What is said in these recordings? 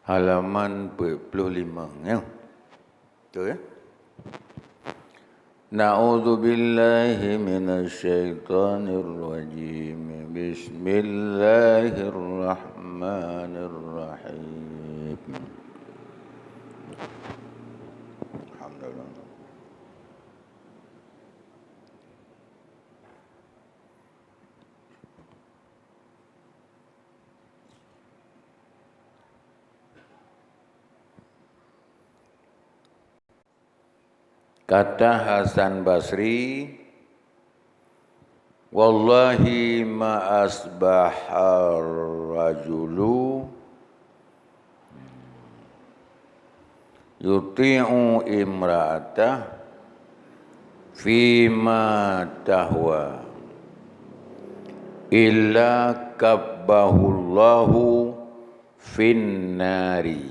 halaman 45 ya. Betul ya? Na'udzu billahi minasyaitonir rajim. Bismillahirrahmanirrahim. Alhamdulillah. Kata Hasan Basri, wallahi ma asbahar rajulu yuti'u imra'atah fima tahwa illa kabbahullahu finnari.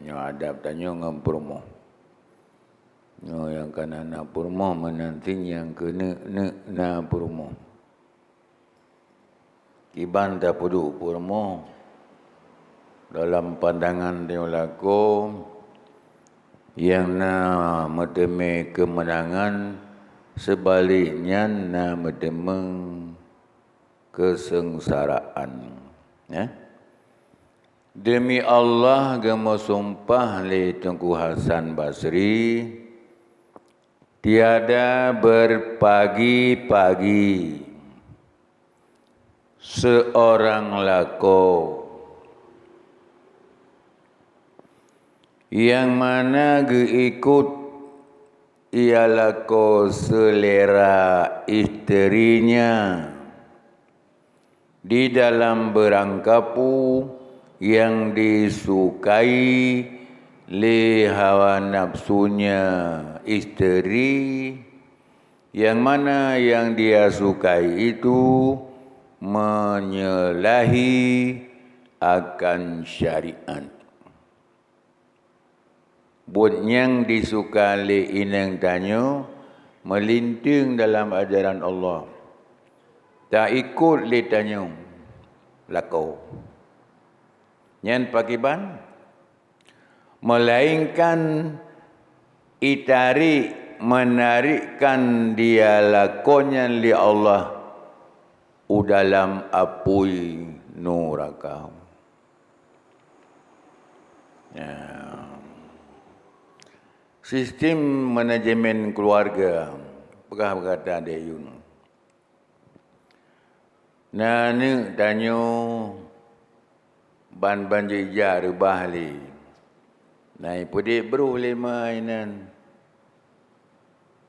Nyo adab tanyo ngampurmo. Nyo yang kana na purmo menanting yang kena na purmo. Iban tak pudu purmo dalam pandangan dia laku yang na meteme kemenangan, sebaliknya na medemeng kesengsaraan. Ya? Demi Allah gemo sumpah li Tengku Hasan Basri, tiada berpagi-pagi seorang lako yang mana geikut ia lako selera isterinya di dalam berangkapu yang disukai li hawa nafsunya isteri, yang mana yang dia sukai itu menyalahi akan syariat. Buat yang disukai li inang tanyo melinting dalam ajaran Allah, tak ikut li tanyo lako nyan pakiban, melainkan itari menarikkan dia lakonya li Allah dalam apui neraka. Ya. Sistem manajemen keluarga pegah berkata dia yun. Nah ni tanyo ban banjija rubah li. Nai pudik bro lima inan.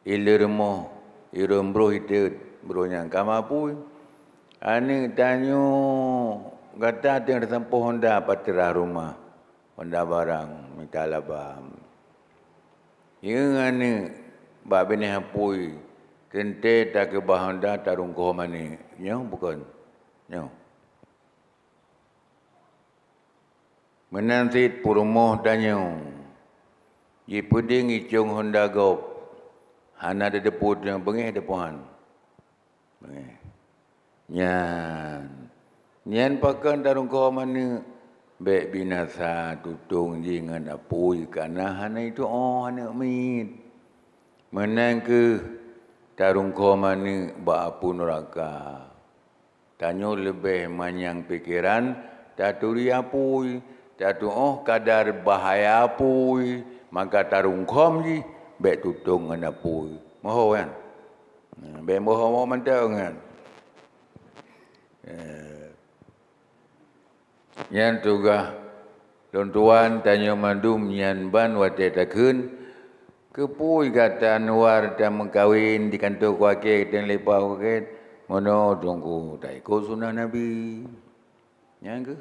Ilirmo irum bro itu bro yang kamapu. Ane tanyo kata dia tempoh Honda patera rumah. Honda barang minta labam. Yang ane bab bini hapui tente tak ke Honda tarung ko mani. Nyo bukan. Nyo. Menantit purmoh tanyo. Ye puding icung Honda Gop. Hana ada deput yang bengih depuhan. Bengih. Nyan pakan darung kau mana bek binasa tutung jingan apui karena hana itu hana mit. Menang ke darung kau mana ba apu neraka. Tanyo lebih manyang pikiran taturi apui. Tatu kadar bahaya apui, maka tarung kom ji bek tutung ngan apui. Moho kan? Bek moho mentang kan? Yang tugas tuan tanyo mandum yang ban wate takun kepui kata Anwar dan mengkawin di kantor kuake dan lepa kuake mono tunggu tak ikut sunnah Nabi. Yang ke?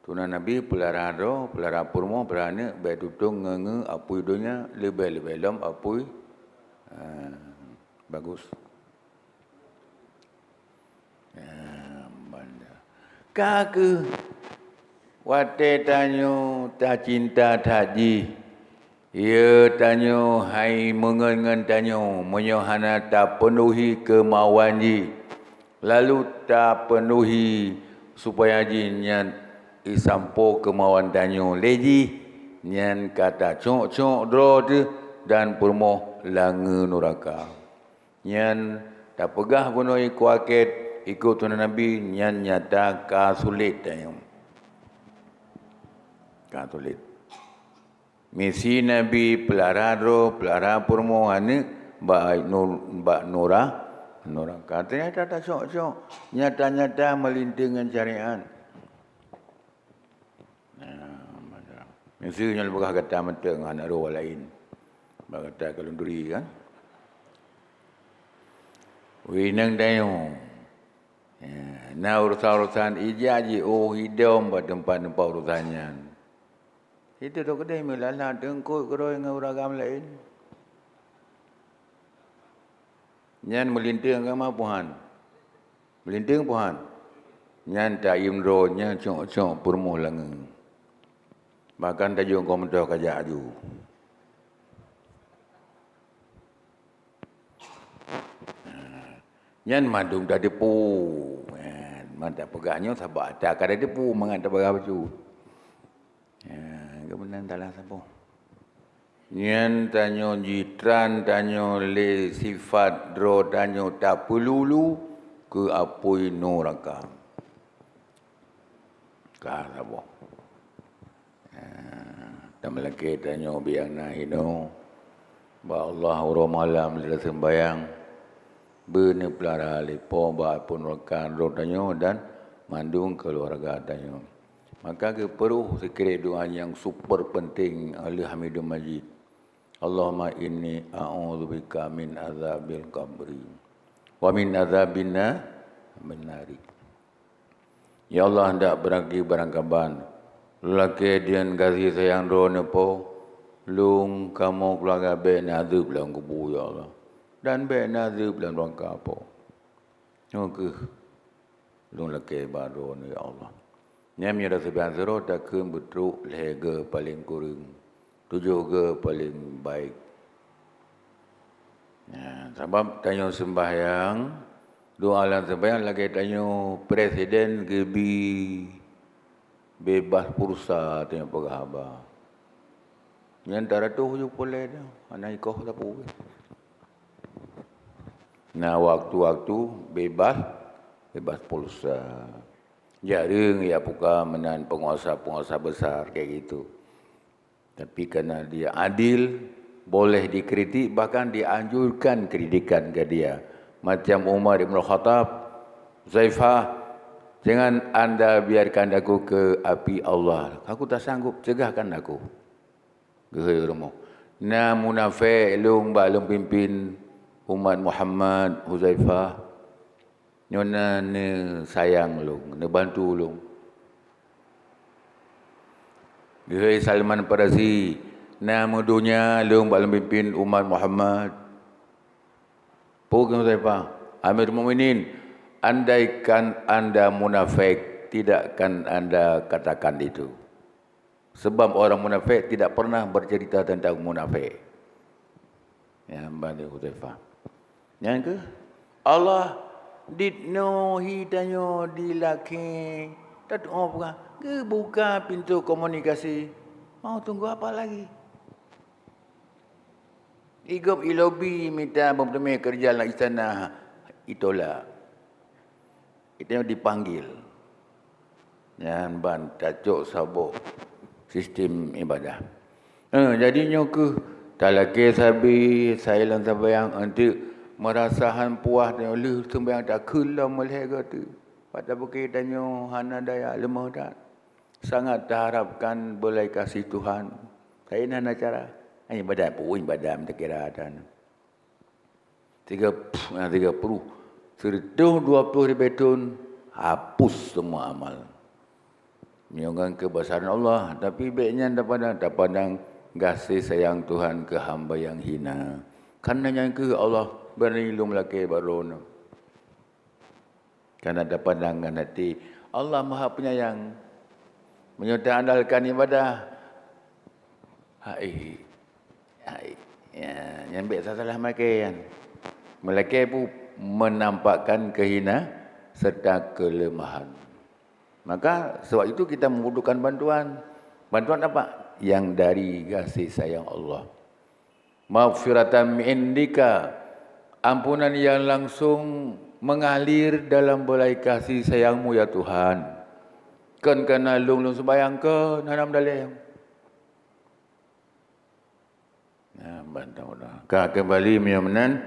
Sunnah Nabi pelara roh, pelara purmo, berani baik tutung ngenge apui dunia lebih lom apui bagus. Kake wate tanyo tak cinta taji. Ia tanyo hai mengen tanyo menyohana tak penuhi kemauan ji. Lalu tak penuhi supaya jinnya isampo kemauan danyo leji nyan kata cok dro tu dan purmo lange neraka nyan tak pegah bunoi kuaket ikut tuan Nabi nyan nyata ka sulit danyo ka sulit misi Nabi pelara dro pelara purmo ane ba nura ternyata tak cok nyata-nyata melinting dengan syariat. Misalnya lebih kata menteng anak roh lain. Kata kalau duri kan. Winang dayo. Nah urusan-urusan ijaji hidom pada tempat-tempat urusannya. Itu tu kedai melala dengkut keroi dengan uragam lain. Nyan melinting agama Tuhan. Melinting Tuhan. Nyan tak imro nya cok purmo langeng. Bahkan tajuk kau mentua kajak aju. Nyan madung dah depu. Mantap pegahnya sabar tak ada depu mengantar berapa baju. Kebenaran dalam siapa? Nyan tanyo jitran tanyo le sifat dro tanyo tak pelulu ke apoi neraka. Ka siapa? Dan melaki tanyo biang nahino. Ba Allah malam dalam sembayang. Bene pelara lepo ba pun rekan dro tanyo dan mandung keluarga tanyo. Maka perlu sekiranya doa yang super penting oleh Hamidul Majid. Allahumma inni a'udzubika min azabil qabri wa min azabina menari. Ya Allah hendak beragi barangkaban. Lelaki dian kasih sayang drone po. Lung kamu keluarga be nazib dalam kubur ya Allah. Dan be nazib dalam rangka po. Oke. Lung lelaki baru ya Allah. Nyamnya dah sebian zero tak ke betul lega paling kurang. Tujuh ke paling baik. Sebab tanya sembahyang, doa alam sembahyang lagi tanya presiden gebi bebas pulsa tanya pegahaba. Yang antara tu je boleh dah. Anak ikut tak boleh. Nah waktu-waktu bebas pulsa. Jarang ya buka menan penguasa-penguasa besar kayak gitu. Tapi kerana dia adil, boleh dikritik, bahkan dianjurkan kritikan ke dia. Macam Umar Ibn Khattab, Zaifah, jangan anda biarkan aku ke api Allah. Aku tak sanggup, cegahkan aku. Gehirmu. Na munafik lung balung pimpin umat Muhammad, Huzaifah. Nyona ne sayang lung, ne bantu lung. Gehai Salman Farisi, nama dunia lung balang pimpin umat Muhammad. Pukul siapa? Amir Mu'minin, andaikan anda munafik, tidakkan anda katakan itu. Sebab orang munafik tidak pernah bercerita tentang munafik. Yang balik Huzaifah. Yang ke? Allah ditno hidanyo dilaki. Tak tahu apa. Ke buka pintu komunikasi. Mau tunggu apa lagi? Igop ilobi minta bertemu kerja dalam istana. Itulah. Itu yang dipanggil. Yang ban tajuk sabuk sistem ibadah. Jadinya ke talaki sabi sailan sembahyang nanti merasahan puas dan oleh sembahyang tak kelam oleh kata. Pada bukit danyo hana daya lemah tak. Sangat diharapkan boleh kasih Tuhan. Saya nak cara. Ini badan pun badan tak kira ada. 30 20 ribu hapus semua amal. Menyonggang kebesaran Allah. Tapi baiknya tak pandang kasih sayang Tuhan ke hamba yang hina. Karena yang ke Allah berilmu laki baru. Karena ada pandangan hati. Allah Maha Penyayang. Menyerta andalkan ibadah. Hai. Ya, yang baik salah makan. Melaki pun menampakkan kehina serta kelemahan. Maka sebab itu kita membutuhkan bantuan. Bantuan apa? Yang dari kasih sayang Allah. Maghfiratan min indika, ampunan yang langsung mengalir dalam belai kasih sayangmu ya Tuhan. Kan kena lung sembayang ke nanam dalam. Nah, bantau dah. Ka kembali menyamanan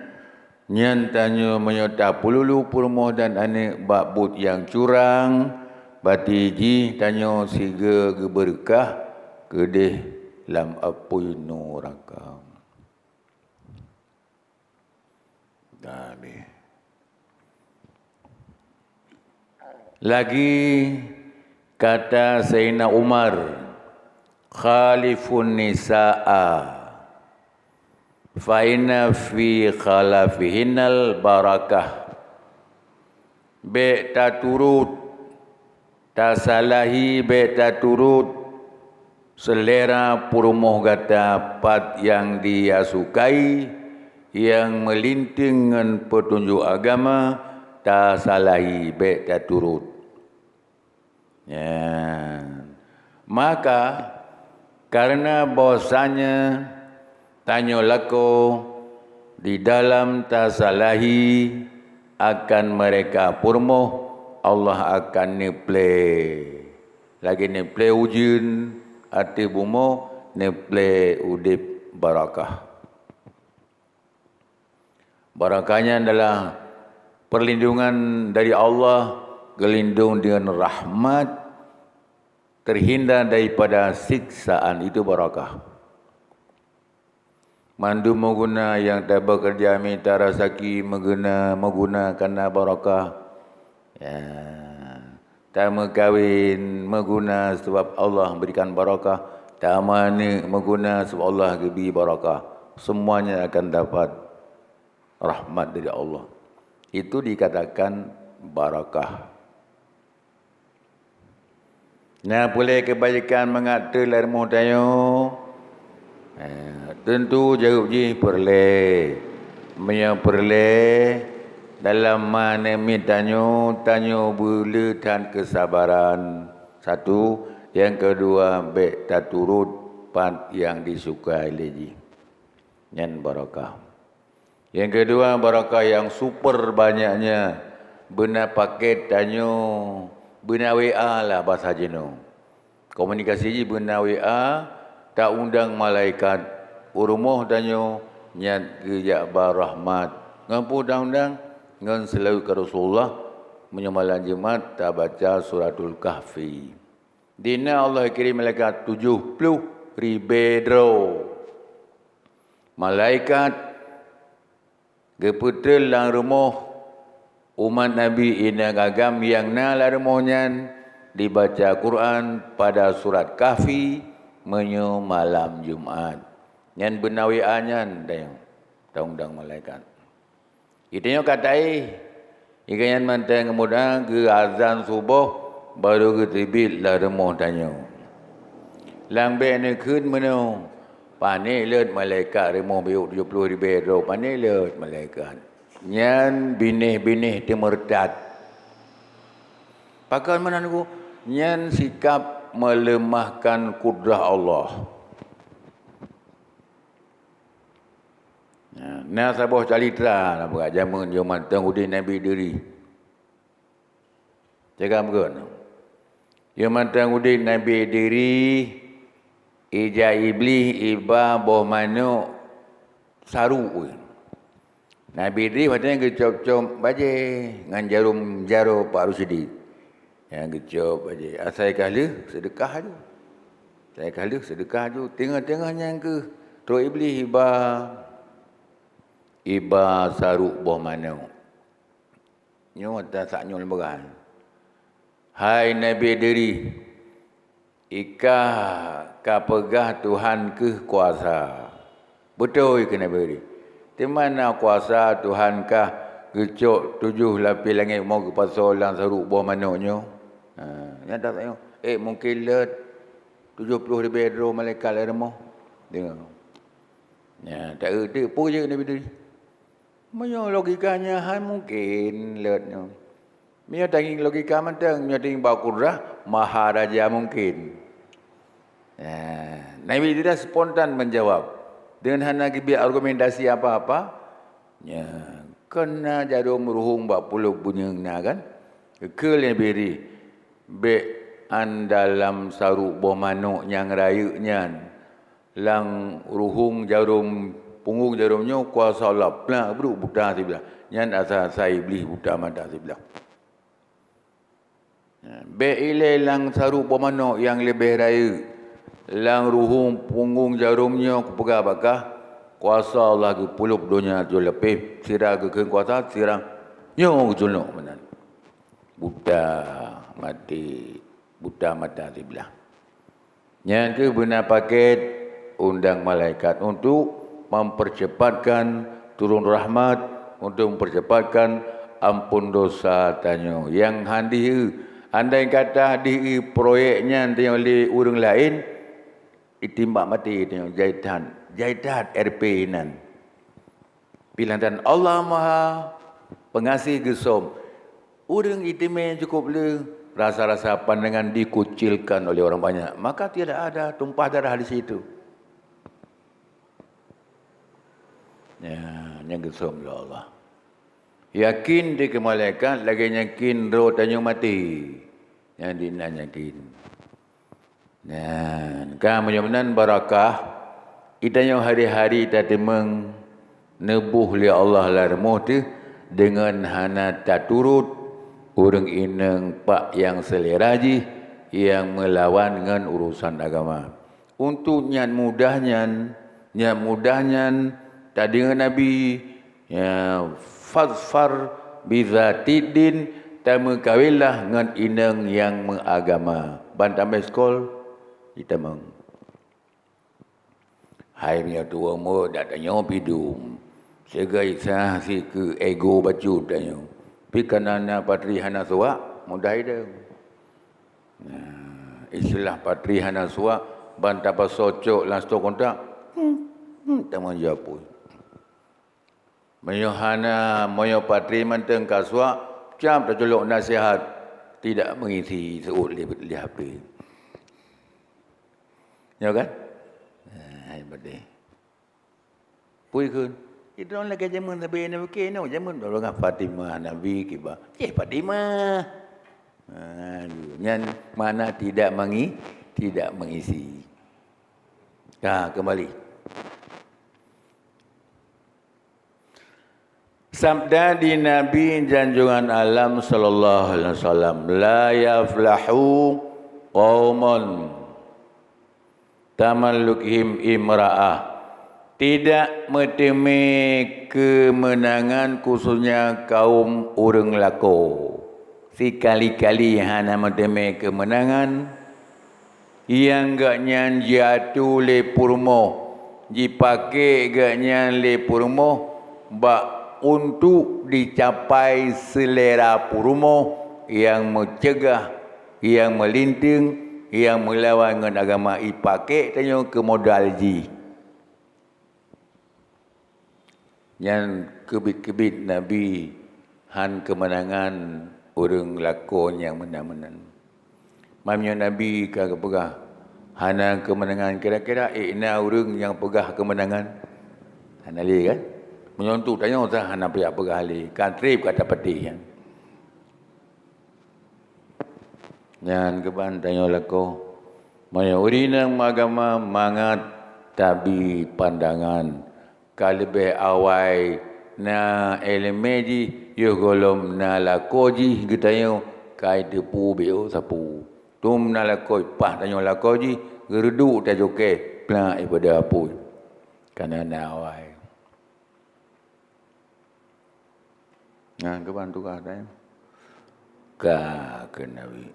nyan tanya menyota pululu purmoh dan anak bakbut yang curang. Batiji tanya siga geberkah kedih lam apui neraka. Tapi lagi kata Sayyidina Umar, khalifun nisa'a fa inna fi khalafihinal barakah. Be tak turut tak salahi, be tak turut selera purmoh kata pat yang dia sukai, yang melinting dengan petunjuk agama, tak salahi, be tak turut. Ya. Maka karena bahasanya tanya lako di dalam tak salahi akan mereka purmoh, Allah akan neplay. Lagi neplay ujin ati bumo, neplay udip barakah. Barakahnya adalah perlindungan dari Allah, gelindung dengan rahmat, terhindar daripada siksaan, itu barakah. Mandu mengguna yang tak bekerja minta rasaki menggunakan barakah. Ya. Tak mengkawin mengguna sebab Allah berikan barakah. Tak mana mengguna sebab Allah beri barakah. Semuanya akan dapat rahmat dari Allah. Itu dikatakan barakah. Nah, boleh kebaikan mengata lar mohdayo. Tentu jauh je perle. Menyang perle dalam mana tanyo bela dan kesabaran. Satu, yang kedua baik tak turut pat yang disukai lagi. Yang barakah. Yang kedua barakah yang super banyaknya. Benar paket tanyo, benar WA lah bahasa jenuh. Komunikasi je benar WA, tak undang malaikat. Urumuh tanyo nyat gejak rahmat. Ngampu undang ngan selalu ke Rasulullah menyemalan jemaat tak baca suratul kahfi. Dina Allah kirim malaikat 70 ribu malaikat geputel lang rumah umat Nabi ina gagam yang nala rumahnya dibaca Quran pada surat kahfi menyo malam Jumaat. Yang benawi anyan dayang undang malaikat. Itanya katai, ikanyan manteng kemudian ke azan subuh baru ke tibit lah remah tanya. Lambe ni kun menu, panik let malaikat remah biuk 70 ribu, panik let malaikat. Nyan binih-binih timurtad. Pakai mana aku? Nyan sikap melemahkan kudrah Allah. Nah, sabah calitra lah buat zaman zaman Udin Nabi diri. Cakap bukan? Zaman Udin Nabi diri, ija iblis iba boh manuk saru. Nabi diri macam gecop-cop baje ngan jarum Pak Rusidi. Yang gecop baje. Asai kala sedekah tu. Saya kala sedekah tu. Tengah-tengahnya ke teruk iblis iba saruk boh manuk. Nyo tak saknyo lembaran. Hai Nabi diri, ikah ka pegah Tuhan ke kuasa. Betul ke Nabi diri? Di mana kuasa Tuhan kah gecok 7 lapis langit mau ke pasal lang saruk boh manuknyo? Yang tak saknyo. Mungkin let 70 ribu malaikat lah remah. Tengok. Ya, tak erti pun je Nabi diri. Banyak logikanya mungkin letnya. Mia tanging logika mentang, mia tanging bakurah, maharaja mungkin. Nabi tidak spontan menjawab. Dengan hanya biar argumentasi apa-apa, ya, kena jarum ruhung bak puluh bunyeng na kan. Kelebiri be an dalam saruk bomanuk yang rayuknya lang ruhung jarum punggung jarumnya kuasa lap lah bro buta sebelah nyan asal saya beli buta mata sebelah be ile lang saruk bomanuk yang lebih raya lang ruhung punggung jarumnya kupegah bakah kuasa Allah ke pulup dunia tu lebih sirah ke kuasa sirang nyo junuk menan buta mati buta mata sebelah yang ke benar paket undang malaikat untuk mempercepatkan turun rahmat, untuk mempercepatkan ampun dosa tanya. Yang handi andai kata di proyeknya tanya oleh orang lain itimbak mati tanya jahitan RP nan. Pilihan Allah Maha Pengasih gesom. Orang itimeh cukup le rasa-rasa pandangan dikucilkan oleh orang banyak, maka tidak ada tumpah darah di situ. Ya, yang gesom Allah. Yakin di kemalaikat lagi yakin roh tanya mati. Yang dinan yakin. Dan kemudian barakah itanya hari-hari tadi nebuh li Allah larmuh tu dengan hana tak turut orang ineng pak yang seleraji yang melawan dengan urusan agama. Untuk nyan mudahnya tadi dengan Nabi ya fazfar bizatidin tamu kawillah dengan ineng yang mengagama. Bantamai skol kita meng. Hai punya tua mu dak tanya pidum. Segai sah si ke ego baju tanya. Pi kanana patri hana suak mudah ide. Istilah patri hana suak bantapa socok lasto kontak. Tamu jawab. Mayohana moyo patri menteng kaswa jam terjolok nasihat tidak mengisi seut di HP. Ya kan? Hai bade. Pui kun. Itu orang lagi zaman Nabi Nabi no zaman orang Fatimah Nabi kiba. Fatimah. Yang mana tidak mengisi. Kembali. Sabda di Nabi janjungan alam sallallahu alaihi wasallam, la yaflahu qauman tamallukihim imra'ah. Tidak meteme kemenangan khususnya kaum orang lako. Sekali-kali hana meteme kemenangan yang gaknya jatuh le purmo, dipake gaknya le purmo bak untuk dicapai selera purmo yang mencegah, yang melinting, yang melawan dengan agama ipake tanya ke modal ji. Yang kebit-kebit Nabi han kemenangan orang lakon yang menang-menang. Mamnya Nabi kagak pegah hana kemenangan kira-kira ina orang yang pegah kemenangan. Hana li kan? Menyontuk tanya usah hana pihak pegah ali. Kantrip kata peti kan. Yang keban tanya lako. Maya urinang agama mangat tabi pandangan. Kalebe awai na elemeji yo golom na lakoji gitayo kai depu beo sapu tum na lakoi pah tanyo lakoji gerudu ta joke pla ipada apu kana na awai nah kebantu ka tayo ka ke Nabi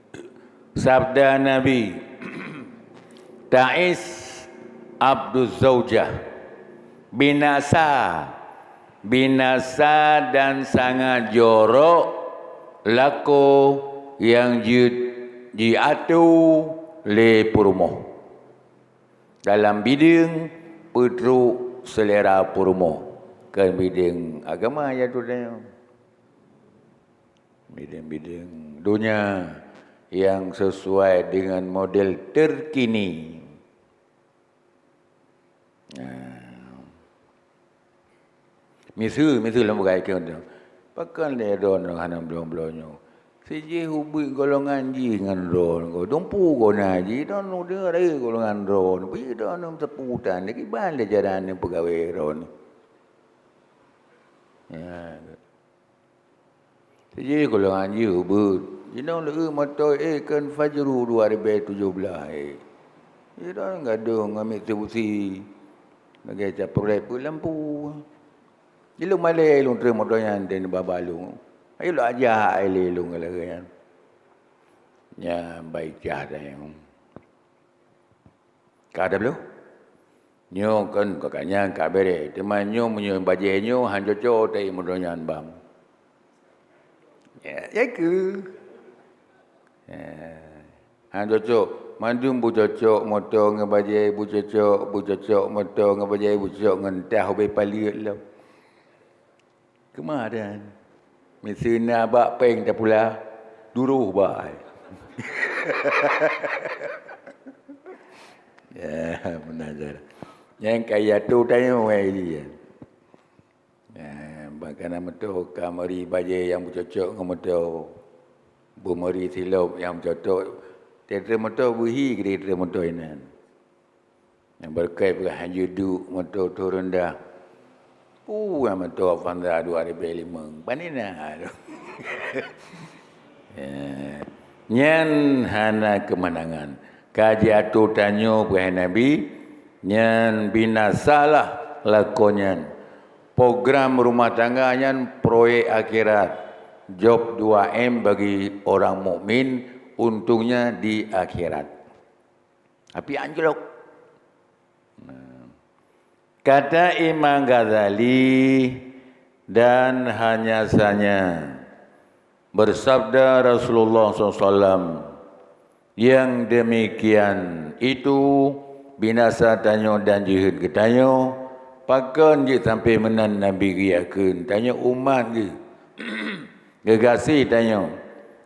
sabda Nabi Ta'is Abduz Zaujah binasa dan sangat jorok lako yang diatur le purmo dalam bidang petru selera purmo ke bidang agama ya tu dia bidang-bidang dunia yang sesuai dengan model terkini. Misal dalam berkaitan tu. Pakan dia don dengan belum-belumnya. Siji hubung golongan ji dengan ron ko. Dumpu ko na ji don dia ada golongan ron. Pi don seputan lagi ban le jaran pegawai ron. Ya. Siji golongan ji hubung. Ji don le motor kan Fajru 2017. Ji don gaduh ngambil Mitsubishi. Bagi capek lampu. Ilung malai ilung terima doyan dan babalung. Ayo lo aja ai ilung lagi. Ya baik jahat yang. Kada belum? Nyo kan kakaknya kabere. Teman nyo menyo baje nyo hanjoco tai modoyan bam. Ya ke. Hanjoco mandum bu cocok motor ngebaje bu cocok motor ngebaje bu cocok ngentah be paliut lah. Kemarin mesin abak peng tak pula duruh bai. Ya, benar. Yang kaya tu tanya wei dia. Ya, bahkan motor kamari baje yang bercocok dengan motor bumeri silop yang bercocok. Teater motor buhi ke teater motor ini. Yang berkait dengan hanjudu motor turun dah. Yang motor Avanza 2005. Panina. Nyan hana kemenangan. Kaji atu tanyo buah Nabi. Nyan binasalah lakonyan. Program rumah tangga nyan proyek akhirat. Job 2M bagi orang mukmin. Untungnya di akhirat. Tapi anjlok. Kata Imam Ghazali dan hanya saja bersabda Rasulullah SAW yang demikian itu binasa tanyo dan jihad ke tanyo pakan je sampai menan Nabi riakeun tanyo umat je gegasi tanyo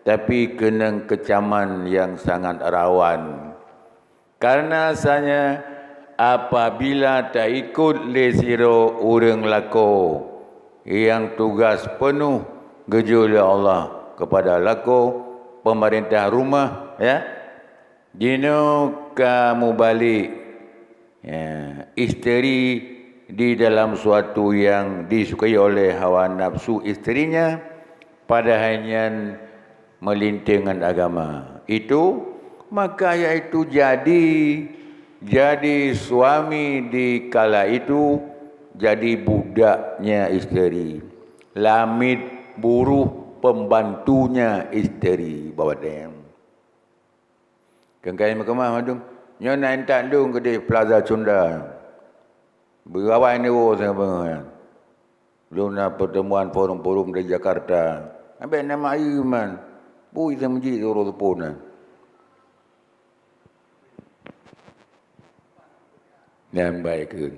tapi kena kecaman yang sangat rawan karena sanya apabila tak ikut lesiro urang lako yang tugas penuh gejul Allah kepada lako pemerintah rumah ya dino kamu balik ya, isteri di dalam suatu yang disukai oleh hawa nafsu isterinya pada hanya melintingan agama itu maka iaitu jadi suami di kala itu jadi budaknya isteri. Lamit buruh pembantunya isteri. Bawa dem. Kengkai mahkamah madum. Nyo nak entak dong ke di Plaza Cunda. Berawai ni saya pengen. Belum nak pertemuan forum-forum di Jakarta. Ambil nama air man. Bui saya menjadi orang tepunan. Yang baik ke.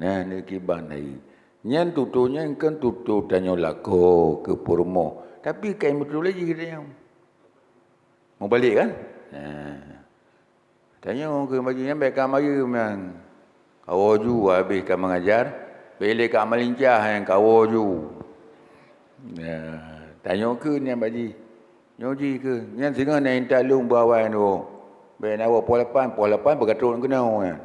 Nah, ni kiban ni. Yang tutunya kan tutu tanya lako ke Purmo. Tapi kain betul lagi kita yang. Mau balik kan? Nah. Tanya ke bagi yang baik kamari memang. Kawoju habis kan mengajar. Pilih kat Malincah yang kawoju. Nah, tanya ke ni yang bagi. Nyoji ke. Yang singa nak entak lung bawah tu. Ben awak pol 8 bergatrun kena kan.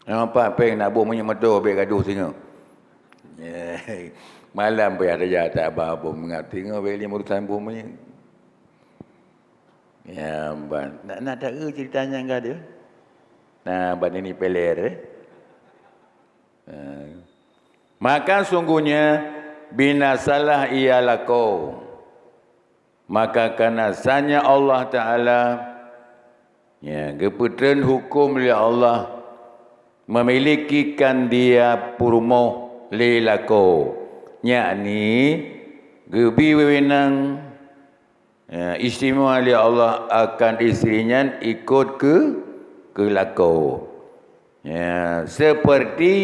Nampak peng nak buat minyak motor baik gaduh singa. Malam pun ada jatah apa mengat singa beli urusan bom minyak. Ya ban. Nak tak ke ceritanya enggak dia? Nah, ban ini peler Maka sungguhnya binasalah ialah kau. Maka karena sanya Allah Ta'ala ya, keputusan hukum oleh Allah memilikikan dia purmo lelako yakni gebi wewenang ya, istimewa oleh Allah akan isterinya ikut ke lako ya, seperti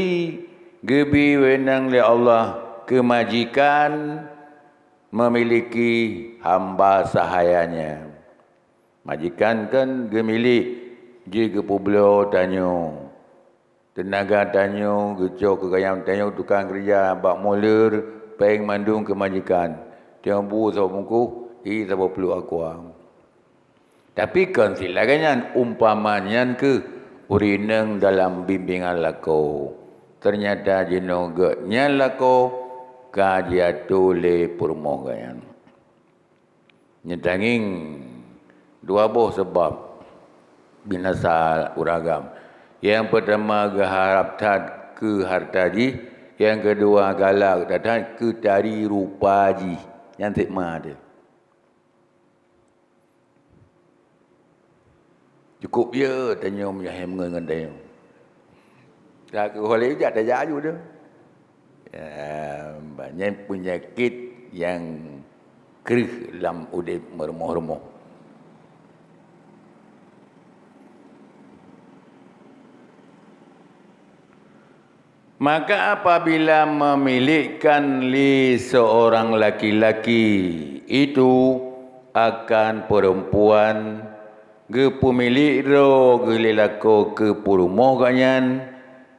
Gebi wenang oleh Allah kemajikan memiliki hamba sahayanya. Majikan kan gemilik je ke Pueblo tanyo. Tenaga tanyo, gecok ke gayam tanyo, tukang kerja, bak mulir, peng mandung kemajikan. Tiang bu sa mungku, sa perlu akuang. Tapi kan silagannya umpamannya ke urineng dalam bimbingan lako. Ternyata jinoganya lako kajiatu le purmogayan. Nyetanging dua buah sebab binasa uragam. Yang pertama geharap tad ke hartaji, yang kedua galak tad ke tari rupaji. Yang tikma dia. Cukup ya tanya menyahem dengan tanya. Tak ke boleh je ada jaju dia. Banyak penyakit yang kerih dalam udip meremoh-remoh. Maka apabila memilihkan li seorang laki-laki itu akan perempuan ge pemilik ro ge lelako ke purumoh kanyan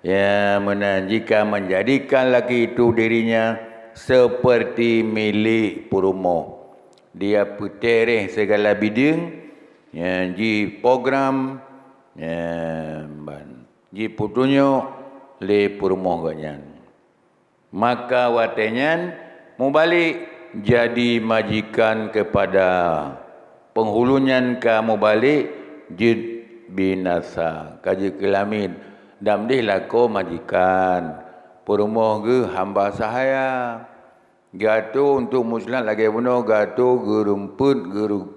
ya jika menjadikan laki itu dirinya seperti milik purumoh. Dia putereh segala bidang ya ji program ya ji putunyo le purumoh kanyan. Maka watenyan mubalik jadi majikan kepada penghulunyan kamu balik jid binasa kaji kelamin damdih lako majikan perumoh ge hamba sahaya gato untuk muslim lagi buno gato gerumput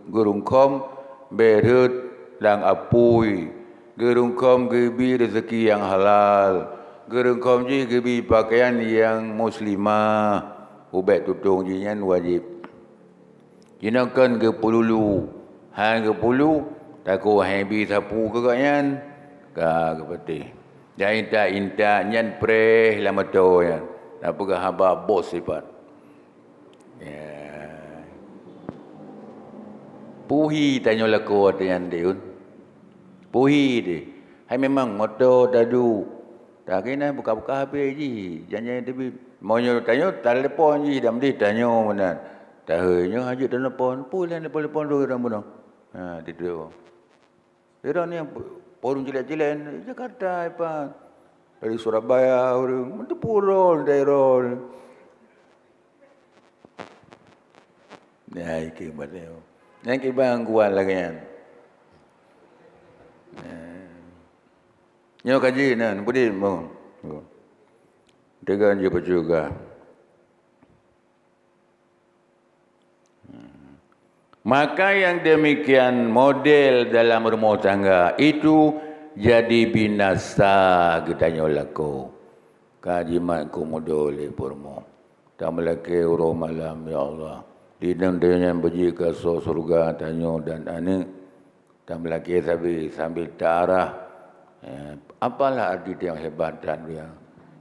gerungkom berut dan apui gerungkom gebi rezeki yang halal gerungkom ji gebi pakaian yang muslimah ubek tutung jinyan wajib. Jinakan ke pululu, hang ke pulu, takut habi sapu ke kanyan, ke peti. Jangan inta nyan preh lama tu ya, apa ke haba bos sifat. Puhi tanya laku yang dia, puhi dia. Hai memang motor dadu, tak kena buka-buka HP je, jangan tapi mau tanya telefon je, dah mesti tanya mana. Tahunnya hajat telefon, pulang telefon dulu orang bunuh. Tidur. Dia ni yang porun cilik-cilik Jakarta apa? Dari Surabaya orang, itu purul daerah. Nah, iki bateo. Yang kibang kuat lagi kan. Nyo kaji nan, budi mo. Dengan juga. Maka yang demikian model dalam rumah tangga itu jadi binasa getanya lako. Kajimat komodo le pormo. Tamalake uro malam ya Allah. Dinang dia yang berji ke surga tanyo dan ane. Tamalake sambil tarah. Apalah arti yang hebat dan dia.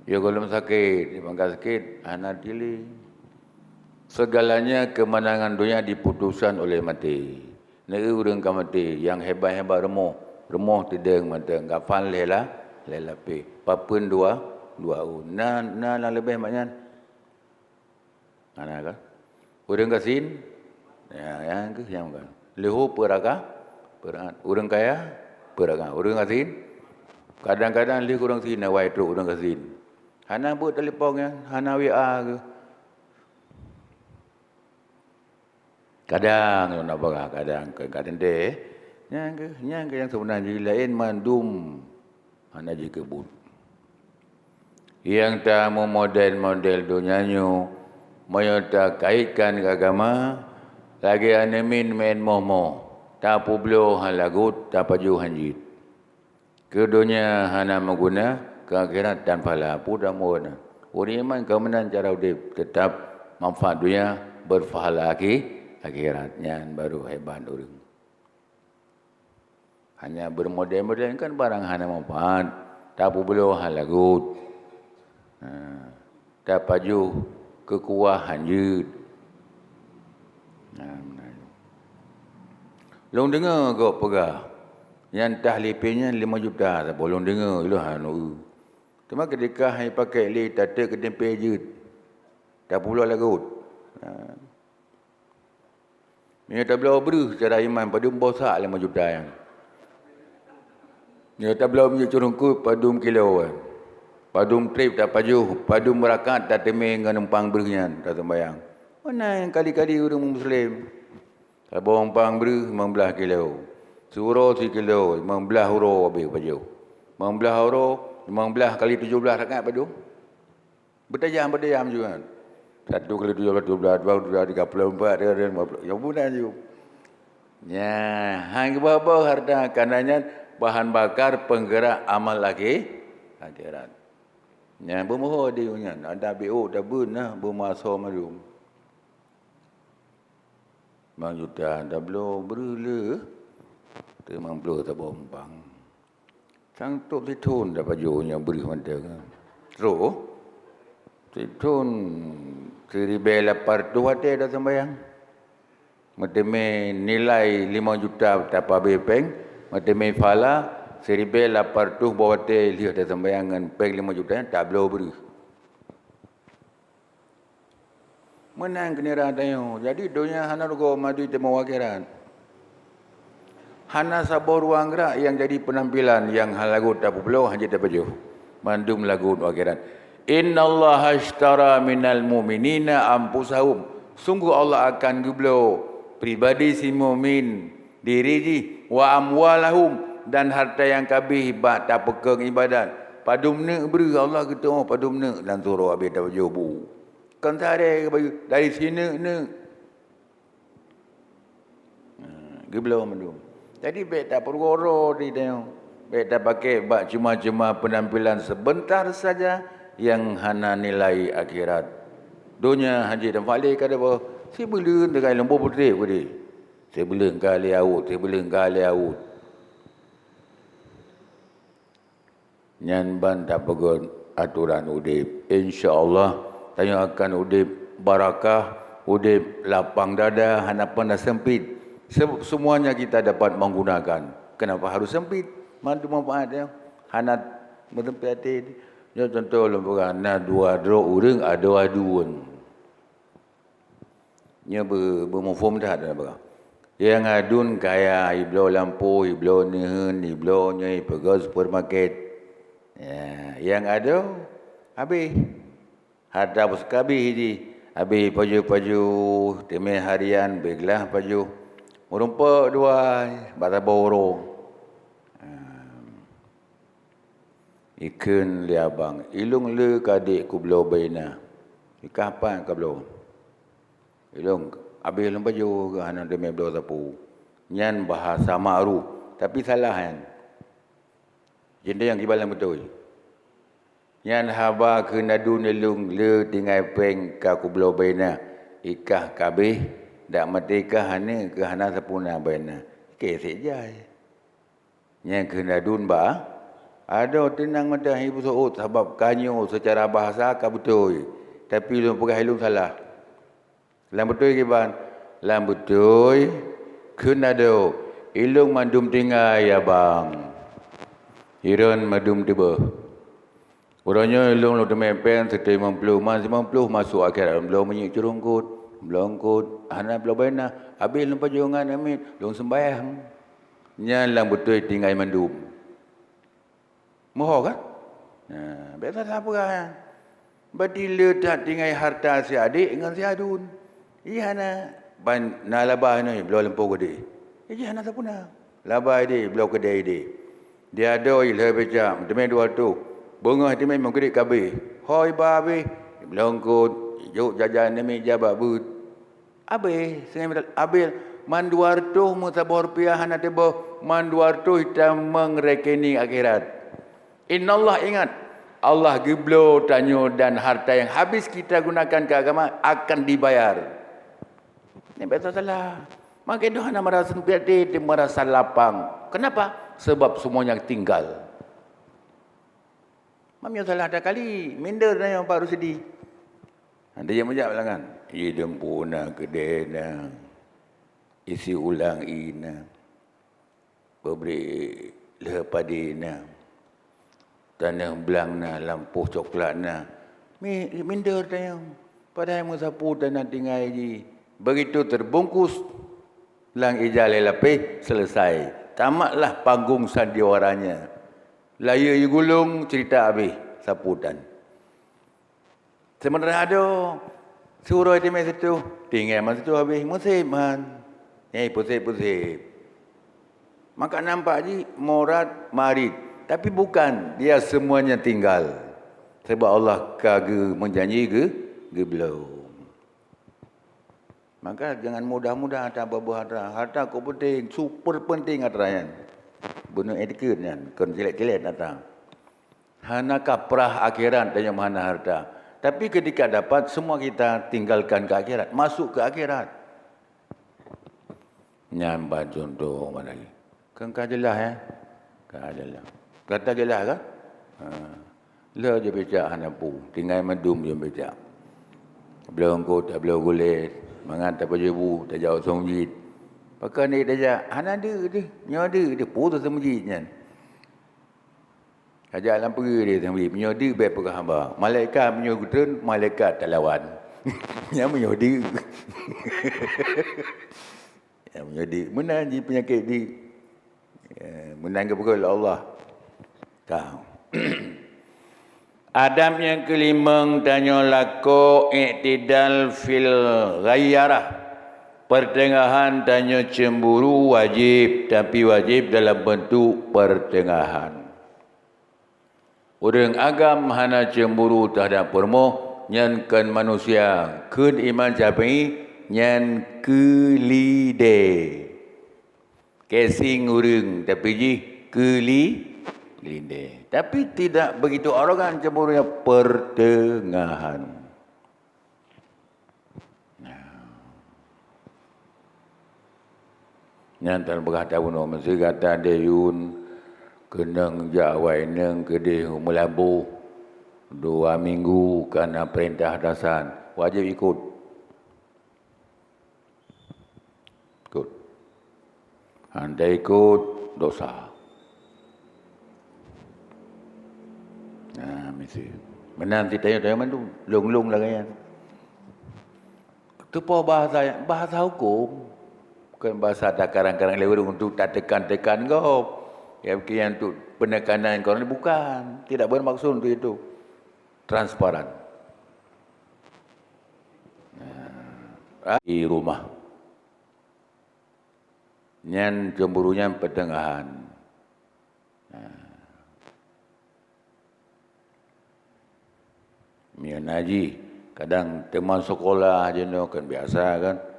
Ya kalau sakit, dimangka sakit, anak dili. Segalanya kemenangan dunia diputuskan oleh mati. Negeri urang ka mati, yang hebat-hebat remoh tidak mati, gafan lela pi. Papun dua na lebih banyak. Mana ka? Urang kasin, yang ke yang kan. Lehu peraka, urang kaya peraka, urang kasin. Kadang-kadang li urang sin nawai tu urang kasin. Hana buat telefon ya, hana WA ke. Kadang nak bakal kadang deh. Yang yang sebenarnya lain mandum hana je kebut. Yang tamu model-model dunianyo mayota kaitkan ke agama lagi anemin men momo tak publio halagut tak paju hanjit. Ke dunia hana mengguna ke akhirat tanpa lapu dan mohon. Uriman kemenan cara udip tetap manfaat dunia berpahala akhiratnya baru hebat orang. Hanya bermodel-model kan barang hana manfaat. Tak boleh halagut. Tak paju kekuahan je. Long dengar kau pegah. Yang tahlipnya 5 juta. Tak boleh dengar. Ilah anu. Cuma ketika hai pakai li tata ke tempe je. Tak pula lagut. Dia tak boleh beri secara iman pada bosak 5 juta yang. Dia tak boleh punya curungkut padum kilo kan. Padum trip tak paju. Padum merakat tak temeng dengan numpang berian. Tak sembayang. Mana yang kali-kali orang Muslim. Kalau bawang pang beri 15 kilo. Suruh 3 kilo. 15 euro habis paju. 15 euro. 15 kali 17 rakat padu. Bertajam juga. 1 kali 17, 12, 22, 34, 50. Yang bulan je. Ya, hang berapa harta kananya bahan bakar penggerak amal lagi akhirat. Ya, bermoho dia punya. Ada BO dah benar bermasa malu. Bang juta dah belum berle. Memang belum tak bompang. Sang tok titun dah pajunya beri mata kan. Terus titun seribe lapar tu hati dah sembayang. Mateme nilai 5 juta tak apa bepeng. Mateme fala seribe lapar tu bawa te lihat dah sembayangan peng 5 juta tak belum beri. Menang kenira tayo. Jadi dunia hana rugo madu temu akhirat. Hana sabor ruang gerak yang jadi penampilan yang hal lagu tak perlu hanya tak baju. Mandum lagu akhirat. Innallaha ashtara minal mu'minina anfusahum. Sungguh Allah akan gublo pribadi si mukmin diri ji wa amwalahum dan harta yang kabih tak pegang ibadat. Padum ne beri Allah kita padum ne dan suruh habis tak baju bu. Kan tadi dari sini ne. Gublo mandum. Jadi baik tak pergoro di dia. Baik tak pakai bak cuma-cuma penampilan sebentar saja yang hana nilai akhirat. Dunia haji dan falik kata apa? Si belum dengan lembu putih putih. Si belum kali awut, si belum kali awut. Nyan ban tak pegon aturan udip. Insya-Allah tanya akan udip barakah, udip lapang dada, hanapan dah sempit. Semuanya kita dapat menggunakan. Kenapa harus sempit? Mantu manfaat dia. Hanat bertempat hati. Ya contoh lembaga na dua dro urang ada aduan. Nya bermufum dah ada apa. Yang adun kaya iblo lampu, iblo nehen, iblo nyai pergi supermarket. Ya, yang ada habis. Harta bersekabih je. Habis paju-paju temeh harian beglah paju. Merumpak dua, bata borong. Ikan liabang. Ilung le kadik ku belau baina. Kapan ka belau? Ilung. Habis ilung baju ke hana demi belau sapu. Nyan bahasa ma'ruf. Tapi salah kan. Jenda yang kibalan betul. Nyan haba ke nadun ilung le tinggal peng ka ku belau baina. Ikah kabih. Tak mati ke hana ke hana sepuna baina. Kesek jai. Nyan ke nadun ba. Ada tenang mata ibu Saud sebab kanyo secara bahasa ka betul. Tapi lu pegang ilmu salah. Lam betul ke ban? Lam betul. Kenado ilung mandum tinggal ya bang. Iron madum tiba. Orangnya ilung lu tempen setai 50 masuk akhirat belum menyik curungkut, belum kut, hana belum bena. Habis lu perjuangan amin, lu sembahyang. Nya lam betul tinggal mandum. Moho kan? Nah, biasa apa kan? Badila tak tinggal harta si adik dengan si adun. Iya na ban na labah ni belum lempu gede. Iya na sapuna. Labah dia belum gede dia. Dia ada ilah becam demi dua tu. Bunga demi menggerik kabeh. Hoi babe belum kut juk jajan demi jabak but. Abe sengai abil manduar tu mutabor piahan ada bo manduar tu hitam mengrekening akhirat. Innallah ingat Allah giblo tanyo dan harta yang habis kita gunakan ke agama akan dibayar. Ini betul salah. Maka itu hanya merasa piati, dia merasa lapang. Kenapa? Sebab semuanya tinggal. Mami salah dah kali. Minder na yang baru sedih. Dia yang menjawab lah kan. Idempuna kedena. Isi ulang ina. Beri lepadina. Tanah belang na. Lampu coklat na. Minder na yang. Padahal yang sapu tanah tinggal je. Begitu terbungkus. Lang ijale lapih. Selesai. Tamatlah panggung sandiwaranya. Laya you gulung, cerita habis. Saputan. Sementara ada suruh di masa itu. Tinggal masa itu habis. Musim man. Pusing. Maka nampak je morat marid. Tapi bukan. Dia semuanya tinggal. Sebab Allah kagak menjanji ke belum. Maka jangan mudah-mudah harta berbuah harta. Harta kau penting. Super penting harta yang. Bunuh etiket kan. Kau jelek-jelek harta. Hana kaprah akhirat dan yang mana harta. Tapi ketika dapat, semua kita tinggalkan ke akhirat. Masuk ke akhirat. Nyambat contoh mana lagi. Kan kau jelas ya? Kau jelas. Kata jelas kan? Lah je becak hana pu. Tinggal medum je becak. Belum kau tak belum kulit. Mangan tak pajebu. Tak jauh songjit. Pakai ni dia hana ada dia. Nyoda dia putus semujitnya. Ajak dalam pergi dia semujit. Menyoda baik pergi hamba. Malaikat menyodun, malaikat tak lawan. Yang menyoda. Yang menyoda. Menang je penyakit di. Menang ke pergi Allah. Kau. Adab yang kelima tanya lako iktidal fil ghayyarah. Pertengahan tanya cemburu wajib, tapi wajib dalam bentuk pertengahan. Orang agam hana cemburu terhadap permoh, nyankan manusia. Kun iman Syafi'i, nyan kelide. Casing orang, tapi ji kelide. Tapi tidak begitu arogan cemburunya pertengahan. Nyantan berkata bunuh mesti kata deyun kenang jawai neng kedih melabu 2 minggu karena perintah atasan wajib ikut. Andai ikut dosa. Nah, mesti. Menanti tanya-tanya mana tu long-long lah kan. Tu bahasa hukum. Bukan bahasa tak karang-karang lewer untuk tak tekan-tekan kau. Yang untuk penekanan kau ni bukan. Tidak bermaksud untuk itu. Transparan. Di rumah. Nyan cemburunya pertengahan. Mian haji. Kadang teman sekolah je no, kan biasa kan.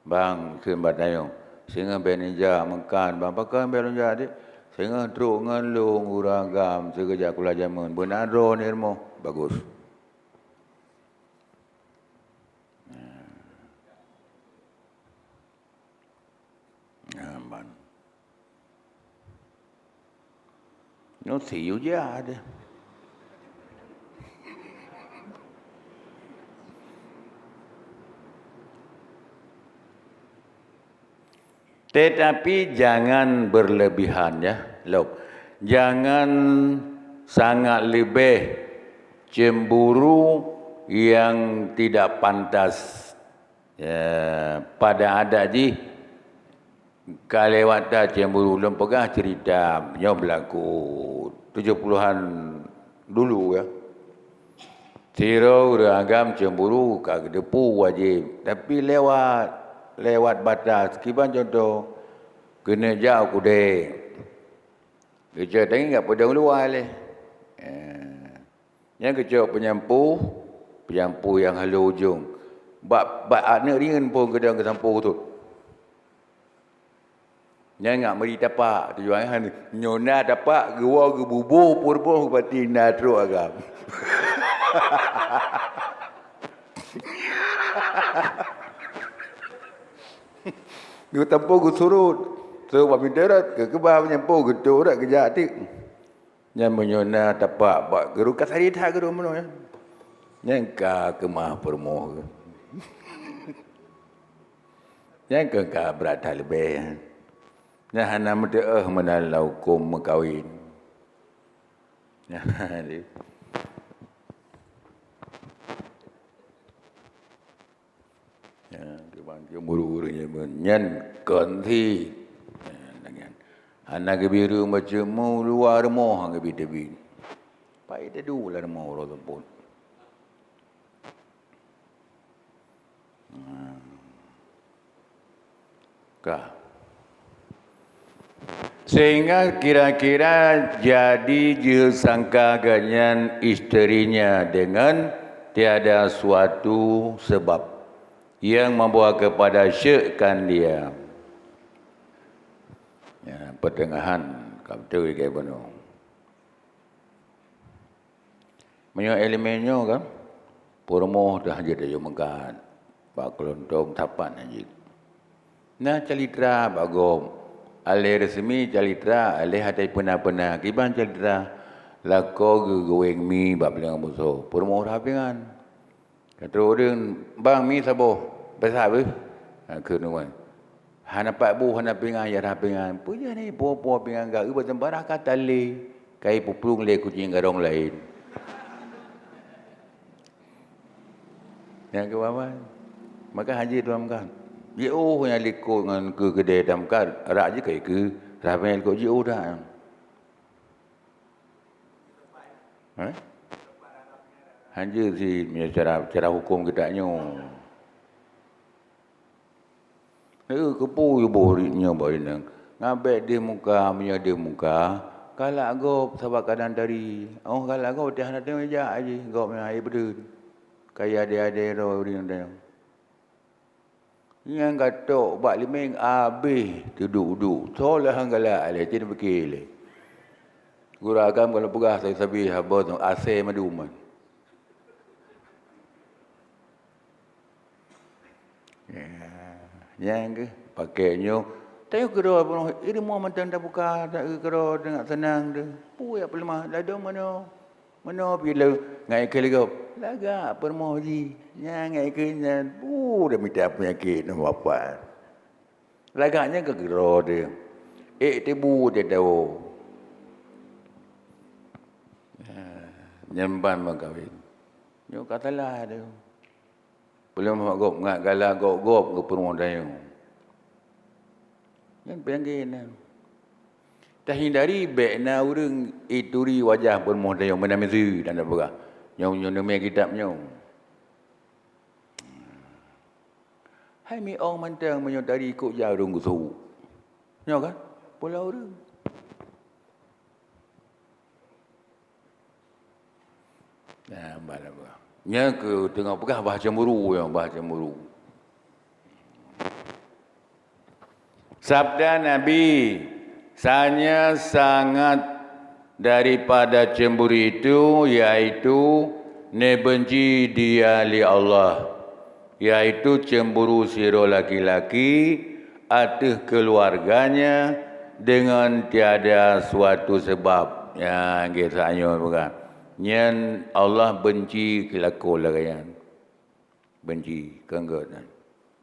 Bang, kembali tayong. Sehingga benija makan. Bang, pakai benija adik. Sehingga teruk ngelung uragam. Sekejap kula jaman. Benar ni irmo. Bagus. Aman. No, see you je ada. Tetapi jangan berlebihan ya. Jangan sangat lebih cemburu yang tidak pantas. Ya, pada ada ji kalewat dah cemburu lempegah cerita nyo berlaku 70-an dulu ya. Tiro agam cemburu kag depu wajib tapi lewat batas. Kiban contoh kena jauh kude. Kerja tadi enggak pedang luar leh. Yang kerja penyampu yang halu ujung. Bak anak ringan pun kedang kesampur tu. Yang enggak meri tapak tujuan nyona tapak gewa ke bubur pur bati natro agam. Dia tampuk ke surut. So, papi darat ke kebah menyampu ke tu dah kejap tik. Yang menyona tapak bak guru kasari dah guru meno ya. Yang ka kemah permoh. Yang ka berada lebih. Yang hana mete menalau kum mekawin. Ya, kebang kemuru-urunya nyen konti. Anak biru macam mau luar moh ang bidabi. Pai dah dulu lah mau orang pun. Kah. Sehingga kira-kira jadi je sangka ganyan isterinya dengan tiada suatu sebab yang membawa kepada syekkan dia. Ya, pertengahan kapten kayak mana? Menyo elemennya kan, purmoh dah jadi jumakan, pak kelontong tapan aja. Nah calitra bagom, alih resmi calitra, alih hatai pena kiban calitra, lako guweng mi bab dengan musuh, purmoh rapingan. Kata orang bang mi sabo, besar ber, kenuan. Hana pak bu hana pingan ya rapingan. Punya ni po pingan ga ubat sembarah kata le kai puplung le kucing garong lain. Yang ke bawah. Maka haji tuan kan. Yo yang liko ngan ke kedai dam kan rak je kai ke rapingan ko jo dah. Haji si cara hukum kita nyo. Kepu ibu nya boleh ngabek di muka punya di muka kalau agop sebab kadang dari kalau agop dia nak tengok je aje agop nya air berdud kaya ada ro dia yang kata bak limeng habis duduk solah hanggala ale jadi bekile guru agam kalau pegah saya sabi haba tu ase maduman yang ke pakainya tayo kero pun ini mau mantan dah buka tak kero dengan senang dia pu ya pelmah ladong mana bila ngai ke laga permoh ji yang ngai ke nyan dah minta penyakit nama apa laganya ke kero dia tebu dia tahu nyemban mengkawin yo katalah dia belum gop ngak galak gop ke permoh dayo. Yang pengen tak hindari bekna urang ituri wajah permoh dayo menamizu dan apa nyong nama kitabnya. Hai mi ong mantang menyodari ikut jarung gusu. Nyo kan? Pulau urang. Nah, apa? Nya ke tengah pegah bahasa cemburu yang bahasa cemburu. Sabda Nabi, sanya sangat daripada cemburu itu, iaitu ne benci dia li Allah, iaitu cemburu siro laki-laki atas keluarganya dengan tiada suatu sebab. Ya, kisahnya bukan. Nyen Allah benci kelakon lagayan. Benci, kenggotan.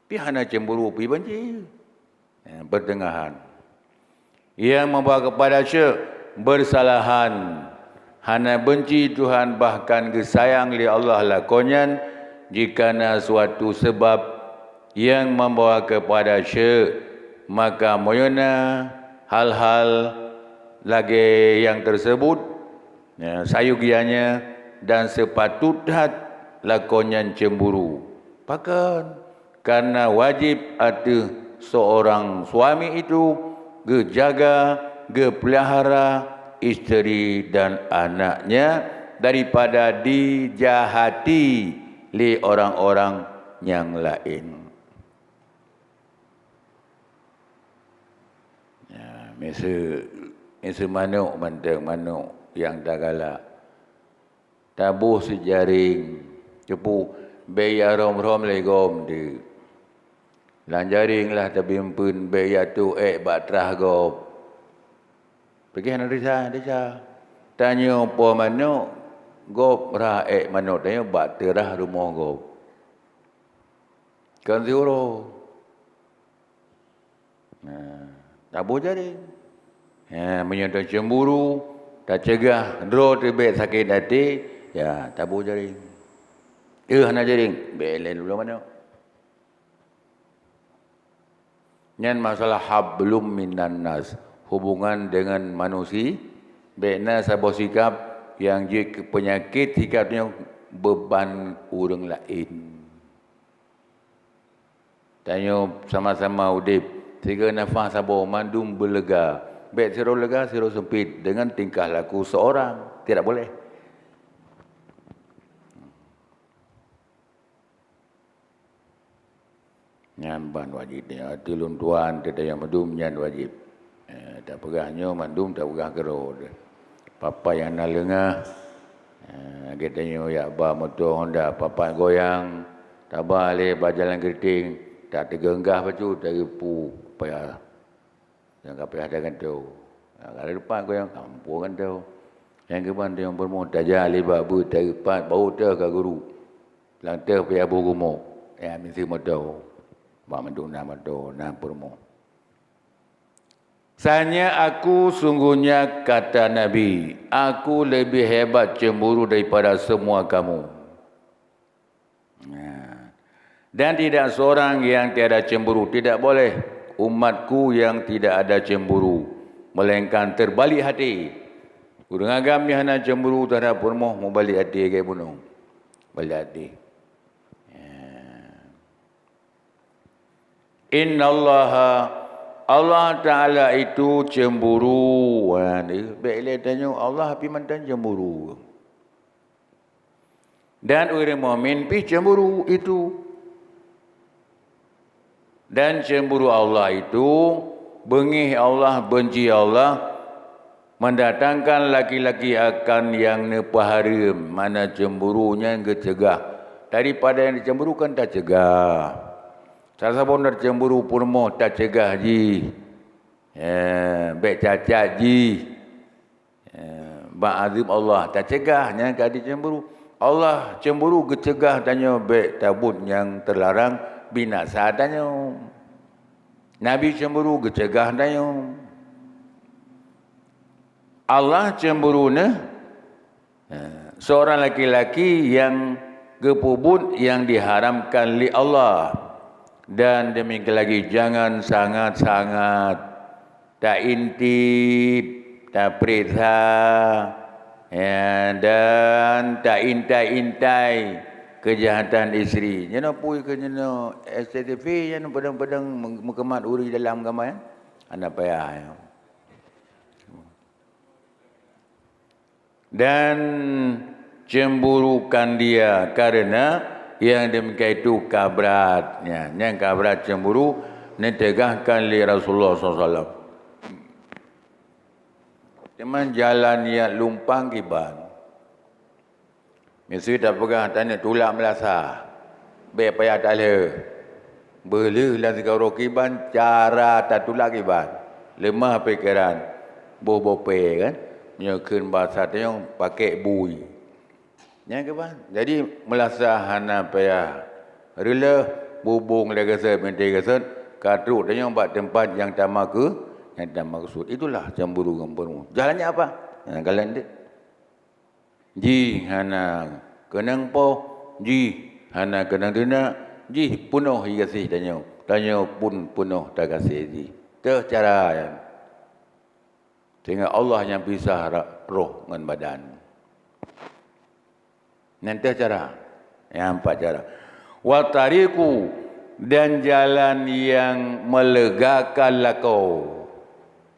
Pi hana cemburu pi benci. Pertengahan. Yang membawa kepada syirik bersalahan. Hana benci Tuhan bahkan kesayang li Allah lakonyan jikana suatu sebab yang membawa kepada syirik maka moyona hal-hal lagi yang tersebut sayugianya dan sepatutnya lakonyan cemburu. Bahkan karena wajib ada seorang suami itu gejaga, gepelihara isteri dan anaknya daripada dijahati oleh orang-orang yang lain. Ya, mesa manuk manuk yang dah galak. Tabuh sejaring. Cepu bayar rom-rom legom dia. Lanjaring lah tapi empun bayar tu batrah gop. Pergi anak desa. Tanya apa mana, gop rah mana tanya bak terah rumah gop. Kan zero. Tak boleh jadi. Menyata cemburu, tak cegah, draw tebet sakit hati, ya tak boleh jadi. Hana jadi, belen dulu mana. Yang masalah hablum minan nas, hubungan dengan manusia, bena sebuah sikap yang jadi penyakit, sikapnya beban orang lain. Tanya sama-sama udip, tiga nafas sabar mandum berlega, baik siro lega, siro sempit dengan tingkah laku seorang, tidak boleh. Nyamban wajib dia, tilun tuan tetaya mandum nyan wajib. Tak pegahnya mandum tak pegah kero. Papa yang nak lengah, katanya ya ba motor Honda, papa goyang, tak balik berjalan keriting, tak tergenggah baju, tak ripu, payah. Jangan payah dah kan tu. Kalau depan goyang, kampung kan tu. Yang keban dia yang bermoh, tak jali babu, tak ripat, bau tu ke guru. Lantai payah bergumuk, ya mesti motor. Bak mandung nama do na purmo. Sanya aku sungguhnya kata Nabi, aku lebih hebat cemburu daripada semua kamu. Dan tidak seorang yang tiada cemburu, tidak boleh umatku yang tidak ada cemburu, melainkan terbalik hati. Urang agam yang hana cemburu terhadap purmo, mau balik hati kayak bunuh. Balik hati. Inna Allah Ta'ala itu cemburu. Baiklah tanya Allah api mantan cemburu. Dan orang mu'min pi cemburu itu. Dan cemburu Allah itu, bengih Allah, benci Allah, mendatangkan laki-laki akan yang nepahara, mana cemburunya kecegah. Daripada yang dicemburukan tak cegah. Salah pun nak cemburu purmo tak cegah ji. Baik cacat ji. Ba'azim Allah tak cegah yang kadi cemburu. Allah cemburu kecegah tanya baik tabut yang terlarang binasa tanya. Nabi cemburu kecegah tanya. Allah cemburu ne seorang laki-laki yang kepubut yang diharamkan li Allah. Dan demikian lagi jangan sangat-sangat tak intip, tak periksa, dan tak intai-intai kejahatan isteri. Jangan pui ke jangan STTV, jangan pedang-pedang mengemat uri dalam gamai. Anda payah. Dan cemburukan dia karena yang demikian itu kabratnya. Yang kabrat cemburu ditegahkan oleh Rasulullah SAW. Teman jalan yang lumpang kiban. Mesti tak pegang tanya tulak melasa. Baik payah tak le. Beli lah sekarang kiban cara tak tulak kiban. Lemah fikiran. Bobo-bope kan. Menyokun bahasa tanya pakai bui. Yang keban. Jadi melasa hana payah rela bubung legasa minta gasat katruk tanya buat tempat yang tamak ke yang tamak maksud. Itulah cemburu gempermu. Jalannya apa? Kalian dek. Ji hana kenang po, ji hana kenang dina, ji penuh kasih tanya. Tanya pun penuh tak kasih ji. Itu cara yang sehingga Allah yang pisah roh dengan badan. Nanti cara. Yang empat cara. Watariku dan jalan yang melegakan lakau.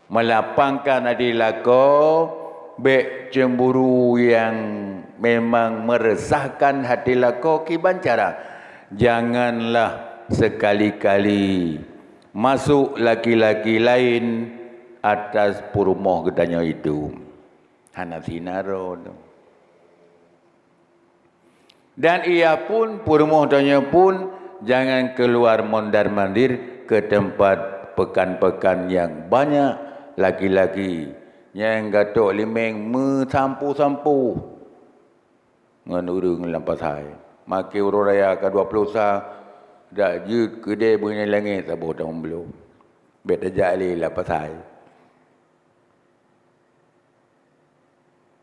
Melapangkan hati lakau. Baik cemburu yang memang meresahkan hati lakau. Kiban cara. Janganlah sekali-kali masuk laki-laki lain atas purmoh katanya itu. Hana sinaro tu. Dan ia pun, purmoh tanya pun, jangan keluar mondar-mandir ke tempat pekan-pekan yang banyak laki-laki. yang gatuk limeng sampu-sampu ngan urang lampas hai maki urang raya ke 20 sah dak jut kedai bunyi langit sabo tahun belum bet ajak li lampas hai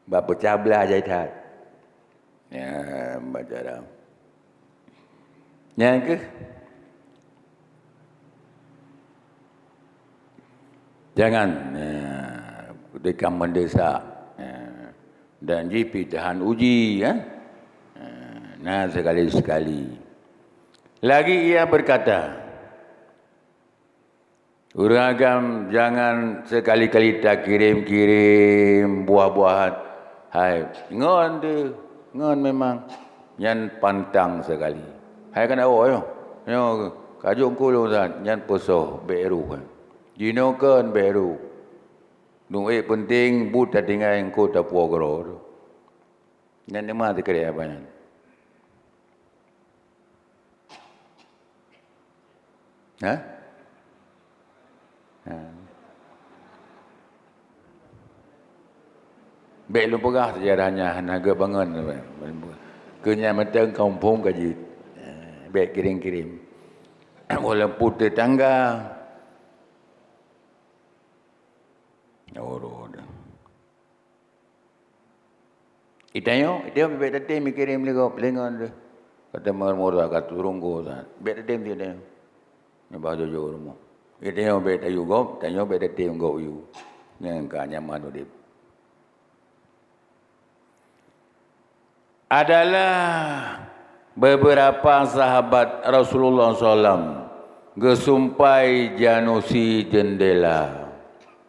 bab pecah belah jaitat ya baca dah yang ke jangan dekat mendesak dan GP tahan uji kan. Nah sekali-sekali. Lagi ia berkata, orang agam jangan sekali-kali tak kirim-kirim buah-buahan. Hai, ngon memang yang pantang sekali. Hai kan awak yo. Kajuk kulo san yang poso beru kan. Jino kan beru. Duit penting buta tinggal yang kota Puagoro. Yang ni mah dikira apa ni? Ha? Baik lu pegah sejarahnya naga bangun. Kenya matang kampung kaji. Baik kirim-kirim. Walaupun tetangga. Itayo beda tem kirim lego lengan de. Kata murmur kata turunggo san. Beda tem dia. Ni baju jo rumah. Itayo beda yugo, tanyo beda tem go yu. Yang kanyaman udip. Adalah beberapa sahabat Rasulullah SAW gesumpai janusi jendela.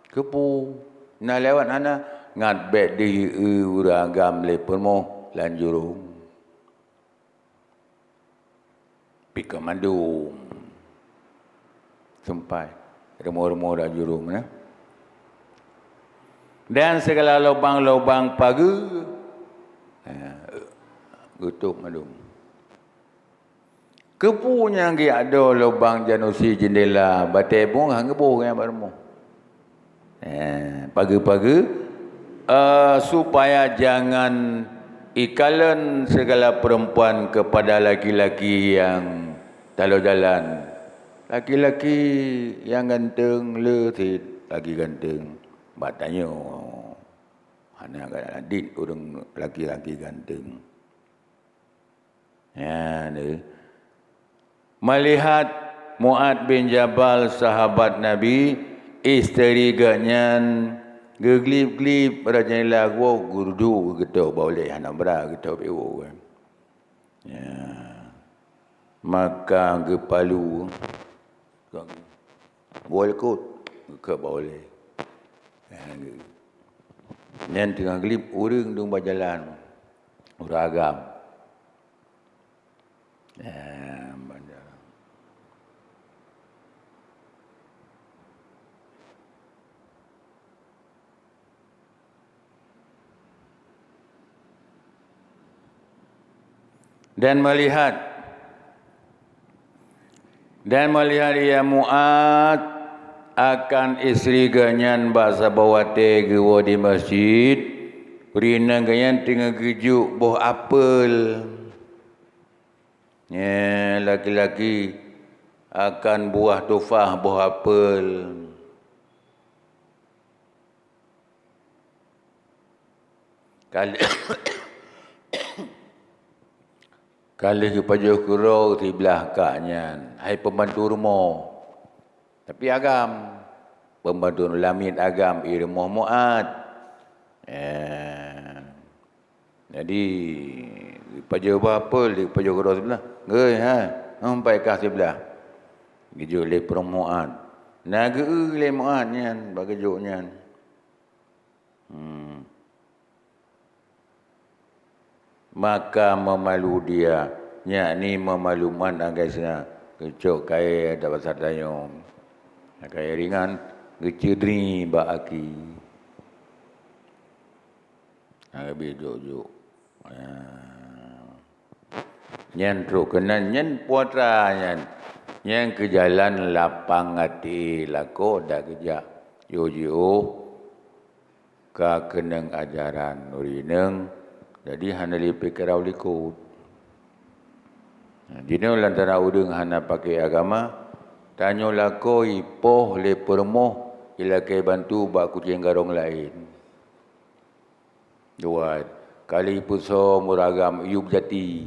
Kepu na lewat ana ngat bet di uragam lepon mo lanjurung pika mandung sampai remor-remor lanjurung dan segala lubang-lubang pagu tutup mandung kepunya ngi ada lubang janusi jendela batai bung hang kebu yang barmo pagi-pagi supaya jangan ikalan segala perempuan kepada laki-laki yang talau jalan. Laki-laki yang ganteng letit lagi ganteng. Batanya anak adik orang laki-laki ganteng. Ya, ni. Melihat Mu'ad bin Jabal sahabat Nabi isteri ganyan geglip-glip pada jendela gua gurdu gitu boleh anak bera gitu bewo kan. Ya. Maka gepalu boleh kot ke boleh. Yang tengah gelip urang dong berjalan uragam. Ya, dan melihat ia Mu'ad akan isteri ganyan bahasa bawate gewa di masjid perina ganyan tengah gejuk buah apel ya laki-laki akan buah tufah buah apel kali kali kepada kurau di belakangnya hai pembantu rumah tapi agam pembantu lamit agam irmah Mu'ad jadi pada apa di pada kurau sebelah gei sampai kah sebelah gejuk le Mu'ad naga le Mu'ad nyan bagejuknya maka memalu dia yakni memaluman guysnya kecok kai ada pasal tayong kai ringan gecedri ba aki abi jojo nyen tro kenan nyen puatra nyen ke jalan lapang ati lako dak kejak yo ka kenang ajaran urineng jadi hana lipe kerau likut. Dino lantara udeng hana pakai agama tanyo lako ipoh le permoh ila ke bantu ba kucing garong lain. Dua kali puso muragam iub jati.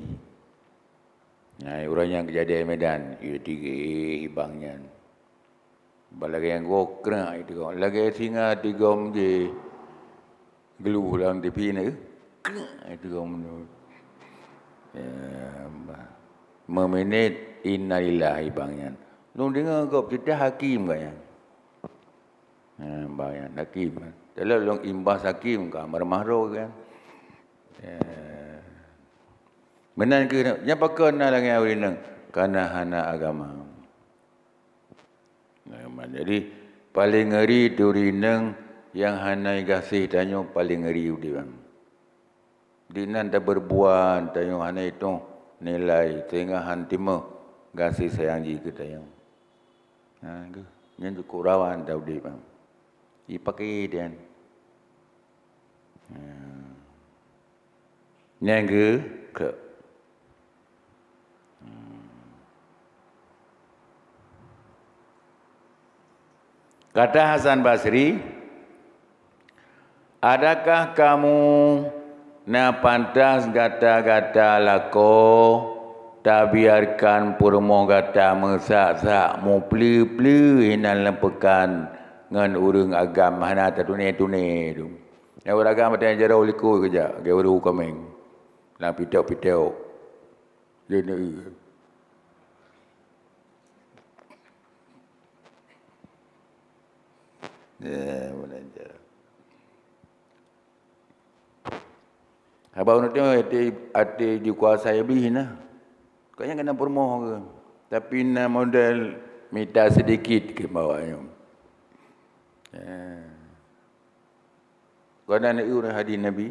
Nah, orang yang kejadian Medan, ia tiga ibangnya. Balagi yang gok kena itu, lagi singa tiga je geluh lang di pina itu kamu. Memenit innalillah ibangnya. Long dengar kau cerita hakim kan? Bayang hakim. Kalau long imbas hakim kan, marmahro kan? Menan ke nya pakon na lang awin nang kana hana agama. Jadi paling ngeri durineng yang hanai gasih tanyo paling ngeri udi bang. Dinan dah berbuat tanyo hanai itu nilai sehingga hantima gasih sayang ji ke tanyo. Ha ke nyen kurawan dah udi bang. Ipakai dia. Nyen ke kata Hasan Basri, adakah kamu na pantas gata-gata lako tak biarkan purmo gata mesak-sak mu pelu-pelu hinan lempekan ngan urang agam hana tatune-tune tu. Ya urang agam ada jarau liku kerja, ge uru kameng. Lang pitau-pitau. Jadi belajar. Abang nanti hati dikuasai lebih nah. Kayaknya kena permoh ke. Tapi na model minta sedikit ke bawahnya. Kau nak urang hadis Nabi.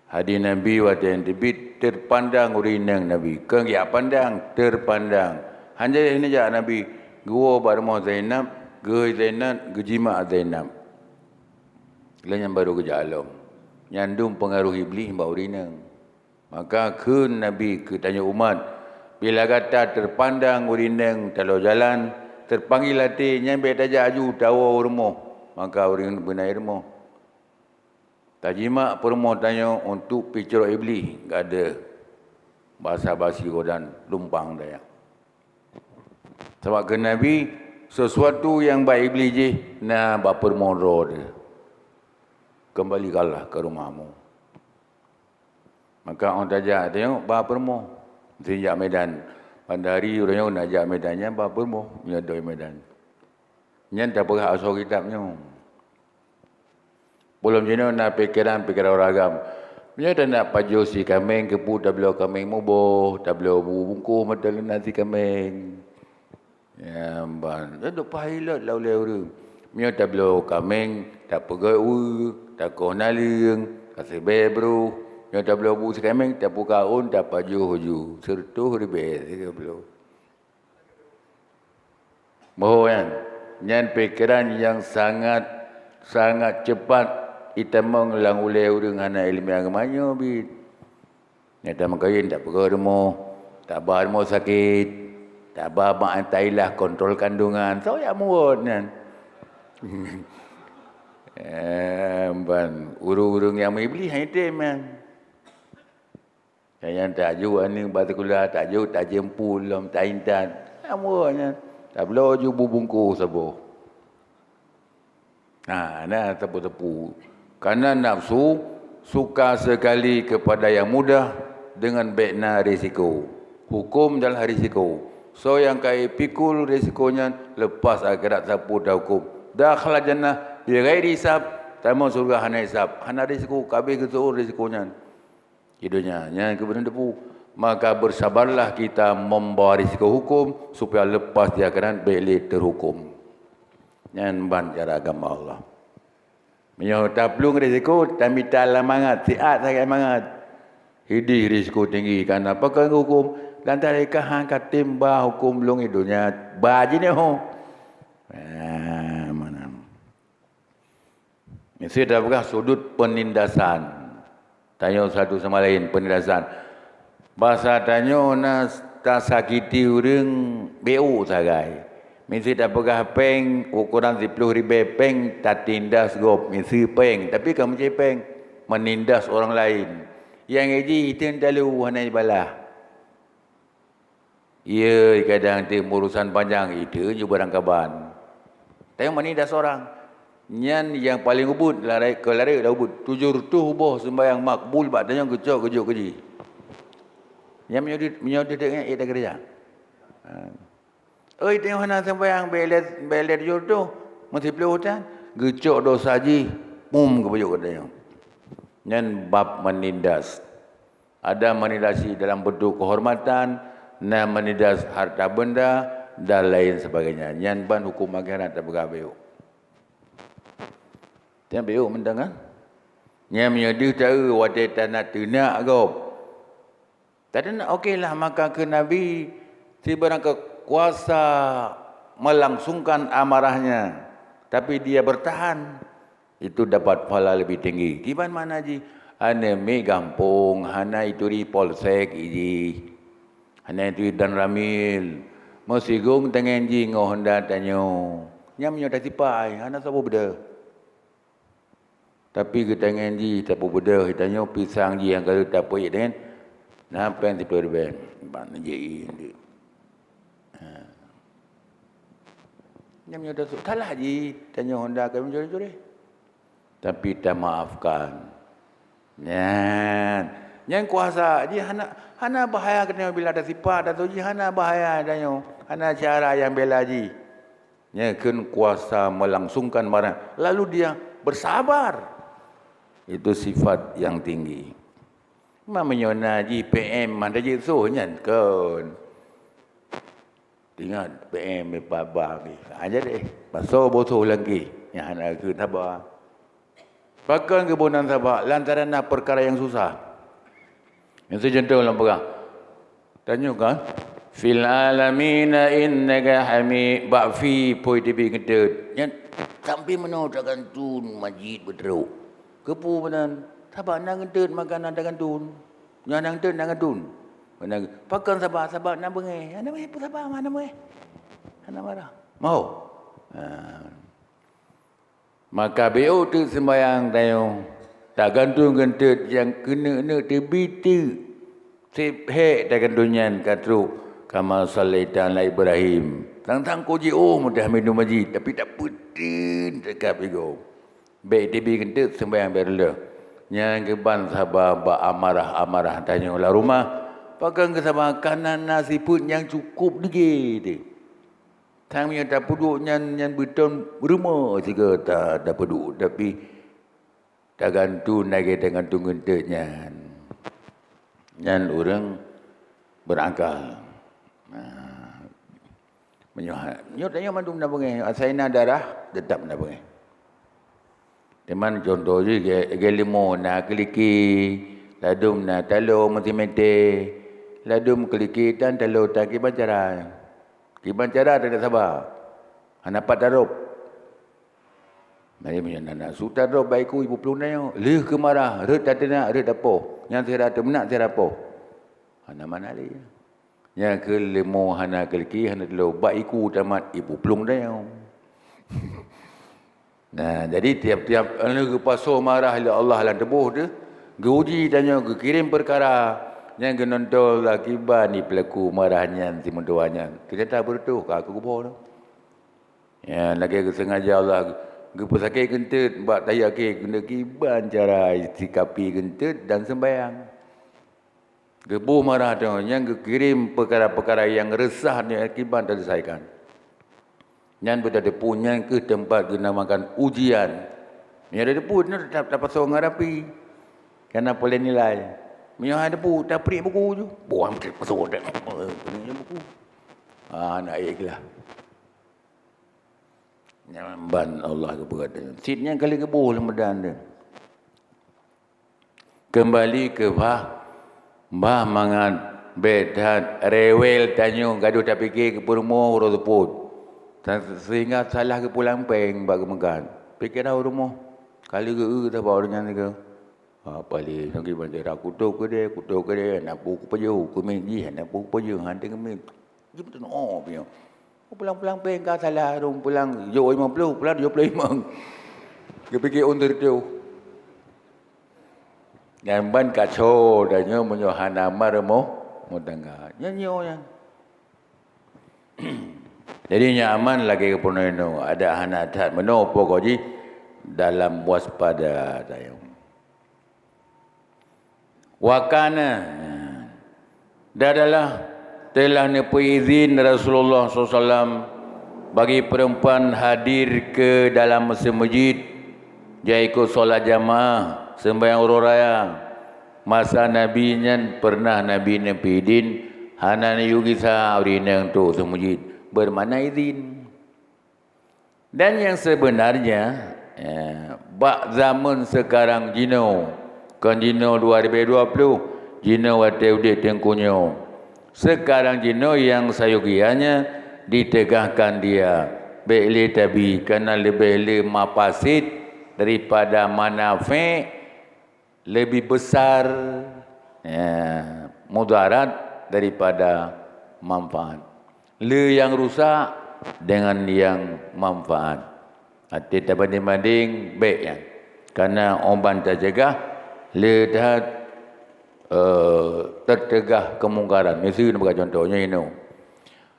Hadis Nabi waktu yang debit terpandang urinang Nabi. Kau ya pandang terpandang. Hanya ini je Nabi. Gua barmo Zainab. Ge Zainab, gejima Zainab. Lain yang baru kerja alam. Nyandung pengaruh iblis bau rinang. Maka ke Nabi ke tanya umat. Bila kata terpandang urinang kalau jalan. Terpanggil hati nyampe tajak aju tawa rumah. Maka urinang benar rumah. Tajima permoh tanya untuk picerok iblis. Tak ada. Basa-basi kodan lumpang daya. Sebab ke Nabi. Sesuatu yang baik iblis je, nah bapa monro dia. Kembalikanlah ke rumahmu. Maka orang tajak tengok bapa mo. Sejak Medan. Pada hari orangnya nak ajak Medannya bapa mo. Menyadoi Medan. Yang tak perah asal kitabnya. Belum jenis nak pikiran orang agam. Dia tak nak pajuh si kameng kepu tak beliau kameng mubuh. Tak beliau bungkuh mata nasi kameng. Ya, ban. Duk pilot lau orang. Mio tak belo kameng, tak pegau, tak konaling, kasih bebru. Mio tak belo bu kameng, tak pukaun, tak paju huju. Sertu ribet tak belo. Mohon nyan pikiran yang sangat cepat kita mengulang oleh orang hana ilmu agamanya bit. Nyata mengkain tak pegau demo, tak bahar mau sakit. Tak apa antailah kontrol kandungan. So ya muat kan. Urung-urung yang iblis hanya man. Yang tak jauh ni batu kulah tak jauh tak jempul lam tak intan. Muat kan. Tak belum ju bubungku sabo. Nah tepu-tepu. Karena nafsu suka sekali kepada yang mudah dengan bekna risiko. Hukum adalah risiko. So yang kai pikul risikonya lepas akhirat sapu dah hukum. Dah khala jannah bi ghairi hisab, tamu surga hana hisab. Hana risiko kabeh kesuur risikonya. Hidupnya yang kebenaran depu. Maka bersabarlah kita membawa risiko hukum supaya lepas di akhirat beli terhukum. Yang ban cara agama Allah. Menyo tak pelung risiko tapi tak lamangat, siat sangat mangat. Hidi risiko tinggi karena pakai hukum. Dan mereka hang katim bah hukum belum hidupnya baji ni ho. Mana? Mesti dapatkan sudut penindasan. Tanya satu sama lain penindasan. Bahasa tanya nak tak sakiti orang BO sagai. Mesti dapatkan peng ukuran 10,000 peng tak tindas gop. Mesti peng. Tapi kamu cakap peng menindas orang lain. Yang ini itu terlalu hanai balah. Ya, kadang itu urusan panjang itu je barang kaban. Tapi menindas orang. Nyan yang paling ubud larai ke larai dah ubud. Tujur tu boh sembahyang makbul bak tanya kecok kejuk keji. Yang menyodit dengan ida kerja. Oi tengok hana sembahyang belet tujur tu mesti peluk hutan. Kecok dosa ji ke pejuk katanya. Nyan bab menindas. Ada menindasi dalam bentuk kehormatan, dan menindas harta benda dan lain sebagainya. Nyan ban hukum agama tak bergabe. Tiap biuk mendengar. Yang menyedih tahu wadah tanah tenak kau. Tak nak okeylah maka ke Nabi si barang kuasa melangsungkan amarahnya. Tapi dia bertahan. Itu dapat pahala lebih tinggi. Kiban mana ji? Hana mi gampung, hana itu di polsek iji. Hana itu dan ramil. Mesigung dengan ji ngoh hendak tanyo. Yang menyedih tipai, hana sabu beda. Tapi kita ngaji tak berbeda, kita tanya pisang je yang kalau tak poik dengan nampak yang tipe berbeda. Mana je ini. Yang menyodok tu, taklah je tanya Honda kami curi-curi. Tapi tak maafkan. Yang kuasa, dia hana bahaya kena bila ada sifat atau je hana bahaya tanya. Hana cara yang bela je. Yang kan kuasa melangsungkan marah. Lalu dia bersabar. Itu sifat yang tinggi. Mamanya naji PM mana je sohnya kan. Tinggal PM baba ni. Aja deh. Pasal botol lagi. Yang anak ke tabah. Pakai kebunan tabah lantaran nak perkara yang susah. Yang sejentuh dalam pegang. Tanya kan? Fil alamina innaka hamid ba'fi poi tibi ngedut. Yang sampai mana takkan tun majid berteruk. Kepu benan, sabar nak ngedut makanan dengan tun. Yang ngedut dengan tun. Pakai sabar nak bengai. Ana meh sabar mana meh. Ana marah. Mau. Maka BO tu sembahyang tayo. Tak gantung ngedut yang kena tebitu. Sip hek tak gandunyan katru kama sallaitan la Ibrahim. Tang koji mudah minum majid tapi tak putin dekat bigo. Baik tibi kentut sembahyang berla. Yang keban sahabat amarah tanya lah rumah. Pakai ke sahabat kanan nasi pun yang cukup lagi. Tang yang tak peduk yang beton rumah juga tak peduk. Tapi tak gantung lagi dengan kentutnya. Yang orang berakal. Menyuat tanya mandu nak bengai. Asaina darah tetap nak bengai. Teman contoh je gelimo nak keliki ladum nak talo mati-mati ladum keliki dan talo tak kiban cara tak sabar hanapat darab mari menyana suta darab baiku ibu pelun nayo leh kemarah red tak nak red apo yang saya rata menak saya apo hana mana li yang kelimo hana keliki hana talo baiku tamat ibu pelun nayo. Nah, jadi tiap-tiap ke pasal marah Allah lan tebuh tu, uji tanya kirim perkara yang genontol akibat ni pelaku marahnya si mentuanya. Kita tak bertuh aku kubur tu. Ya, lagi sengaja Allah gepu sakit kentut buat tayak ke guna kiban cara sikapi kentut dan sembahyang. Gebu marah tu yang kirim perkara-perkara yang resah ni akibat terselesaikan. Yang berada punya ke tempat dinamakan ujian. Yang ada pun tak dapat seorang ngarapi. Kerana boleh nilai. Yang ada pun tak perik buku je. Buang pasal dah. Perik buku. Nak ikhlas. Nyamban Allah kepada. Sidnya kali kebuh lemedan dia. Kembali ke Bah mangan bedat rewel tanyo gaduh tak fikir ke rumah urus pun. Sehingga salah ke pulang peng bagi makan. Fikir dah rumah. Kali ke tak bawa dengan ke. Apa li ngi bandera kutu ke dia nak buku paju ke meji nak buku paju han tengah me. Dia betul punya. Pulang-pulang pengka salah rong pulang yo 50 pulang 25. Dia fikir under tu. Yang ban kacau dan nyo menyo hanamar mo tangga. Nyo yang. Jadi nyaman lagi ke punono ada hanatat menopo koji dalam waspada tayo. Wakana adalah telah nepi izin Rasulullah SAW bagi perempuan hadir ke dalam masjid jika solat jamaah sembahyang raya masa Nabi nya pernah Nabi nepi izin hanan yugisa urinang tu semujid bermakna izin. Dan yang sebenarnya bak zaman sekarang jino kan jino 2020 jino wate ude tengkunyo sekarang jino yang sayugianya ditegahkan dia beli tabi kerana lebih mafasid daripada manafik lebih besar mudarat daripada manfaat. Le yang rusak dengan yang manfaat. Hati tak banding-banding baik yang. Karena obat terjegah le dah tertegah kemungkaran. Mesti nak contohnya ini.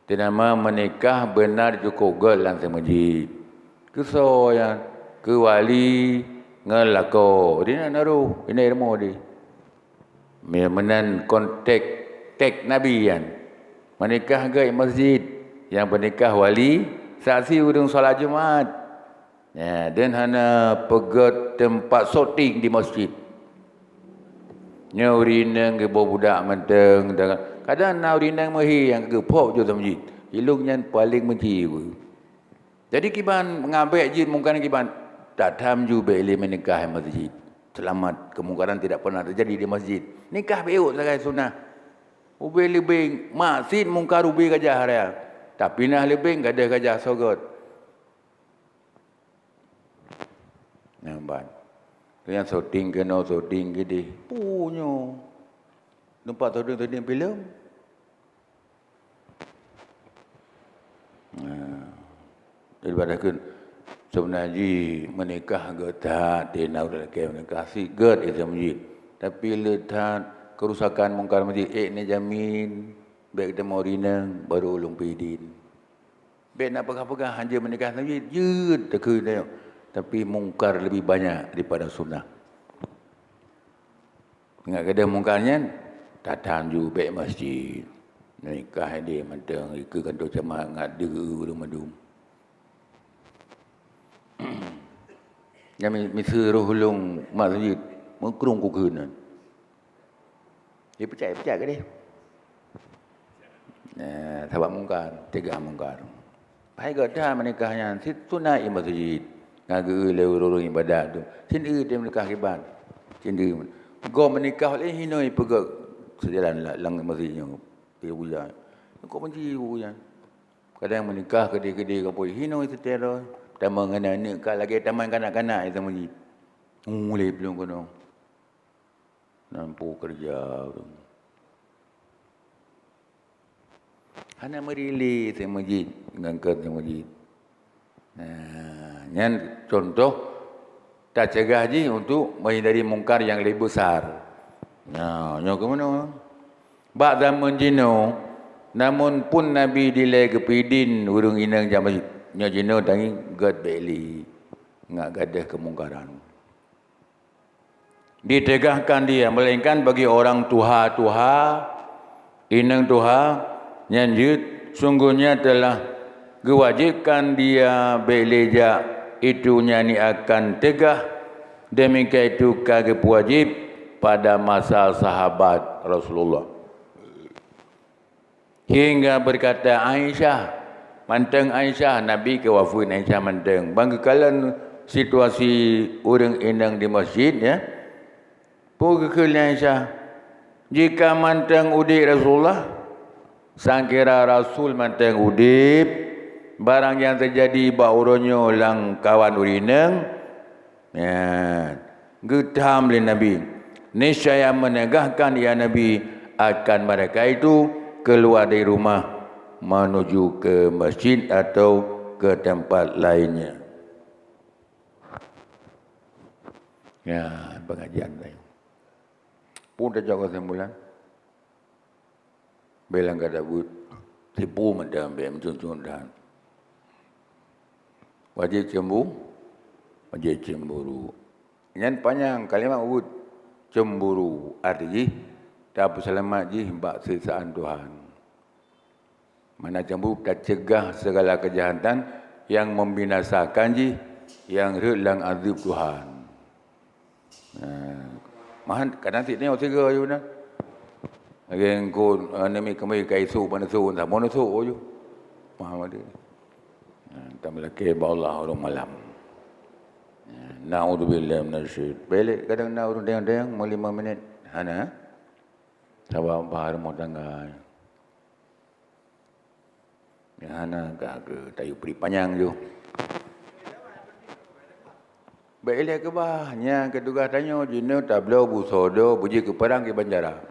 Tinama menikah benar cukup gelang semajid. Keso yang ke wali ngelako. Dia nak naruh. Ini ilmu dia. Menan kontak tek Nabi yang. Menikah ke masjid. Yang bernikah wali. Saksi udung solat Jumaat. Ya, dan hana pegat tempat sorting di masjid. Nya urinang ke budak menteng. Kadang na urinang mahi yang ke pop je masjid. Ilungnya paling menjiwa. Jadi kiban mengambil jid mungkin kiban tak tham ju beli menikah di masjid. Selamat kemungkaran tidak pernah terjadi di masjid. Nikah beut sagai sunnah. Ubi lebih maksid mungkar ubi gajah raya. Tapi nah lebih gada gajah sogot. Nampak. Yang shooting ke no shooting ke di. Punyo. Nampak shooting filem. Daripada kun sebenarnya menikah ke tak dia nak lelaki menikah si get itu masjid. Tapi letak kerusakan mungkar masjid ni jamin baik kita mau rinang baru ulung pidin. Baik nak pegang-pegang hanya menikah masjid jut tekun dia. Tapi mungkar lebih banyak daripada sunnah. Ingat kada mungkarnya datang ju baik masjid. Nikah dia mentang ke kantor jemaah ngade rumah-rumah. Yang misuruh hulung masjid mengkurung kukunan. Dia percaya ke dia? Sebab mungkar, tiga mungkar. Pai gada menikahnya sunah masjid. Ngagu lewurung ibadat tu. Sini dia menikah kiban. Sini go menikah oleh hinoi pegak sejalan lang masjidnya. Dia buja. Kau benci buja. Kadang menikah kedai-kedai kau pergi hinoi setero. Taman anak-anak kau lagi taman kanak-kanak itu masjid. Mulai belum kono. Nampu kerja. Hana merili di masjid, ngangkat di masjid. Yang contoh tak cegah je untuk menghindari mungkar yang lebih besar. Nyo ke mana? Bak zaman jino, namun pun Nabi dilai kepidin urung inang jam masjid. Nyo jino tangi God beli, ngak gadah kemungkaran. Ditegahkan dia, melainkan bagi orang tuha, inang tuha, nyanjut, sungguhnya telah gewajibkan dia beleja itu nyanyi akan tegah demikian itu kagak wajib pada masa sahabat Rasulullah hingga berkata Aisyah manteng Aisyah Nabi kewafun Aisyah manteng bangkalan situasi orang indang di masjid ya pukul Aisyah jika manteng udik Rasulullah sangkira Rasul manteng udip barang yang terjadi bauronyo lang kawan urineng Ya, getam oleh Nabi. Niscaya menegahkan ya Nabi akan mereka itu keluar dari rumah menuju ke masjid atau ke tempat lainnya. Ya, pengajian saya. Pun dah jaga sembulan. Belang kada but. Tipu macam BM cun-cun dan. Wajib cemburu. Yang panjang kalimat wud cemburu. Artinya tak selamat ji bak sesaan Tuhan. Mana cemburu tak cegah segala kejahatan yang membinasakan ji yang hilang azab Tuhan. Mahan kadang tidak tengok tiga je benar. Lagi engkau nami kami kaisu panasu tak mau nasu je. Faham ada. Tak melaki Allah orang malam. Na'udzubillah minasyaitan. Balik kadang nak urut deng-deng mau 5 minit. Hana. Sabar bahar mau tangga. Ya hana ke tayu pri panjang je. Balik ke bahnya ketugas tanya jina tablau busodo buji ke perang ke banjara.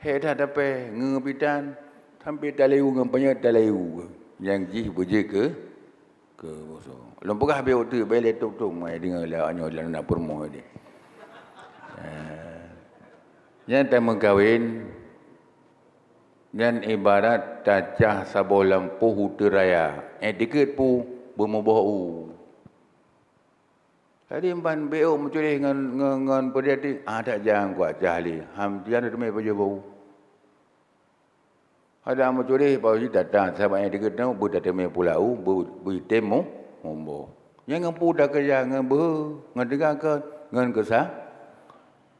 Dah dapat ngepitan sampai taleu ngampanya taleu. Yang ji buji ke boso. Lompok habis waktu balik tok-tok mai dengar lah anyo dalam nak permo dia. Yang tak mengkawin dan ibarat tacah sabo lampu huteraya. Dikit pu bermubau. Tadi empan beo mencuri dengan pediatri. Tak jangan kuat jahli. Jangan ada baju bau. Ada mencuri bau datang. Sahabat yang dikit tahu berdatang pulau bertemu mombo. Jangan pu dah kerja dengan ngedengarkan dengan kesah.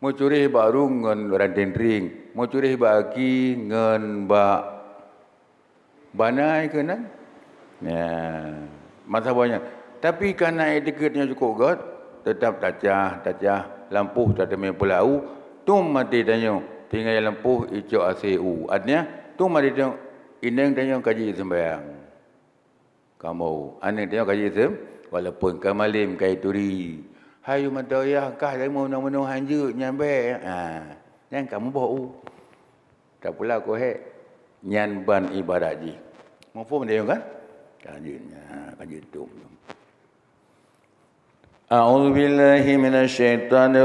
Mencuri baru dengan ranting ring. Mencuri baki dengan banai kena. Ya, masa banyak. Tapi kerana etiketnya cukup kuat, tetap tacah lampu tak ada pulau tu mati tanya tinggal lampu hijau ACU artinya tu mati tanya indeng tanya kaji sembahyang kamu ane tanya kaji sem walaupun kamalim kai turi hayu madaya kah dari mau hanje nyambe yang kamu bau tak pula ko he nyan ban ibarat ji mau pun dia kan kaji tu. A'udzu billahi minasy syaithanir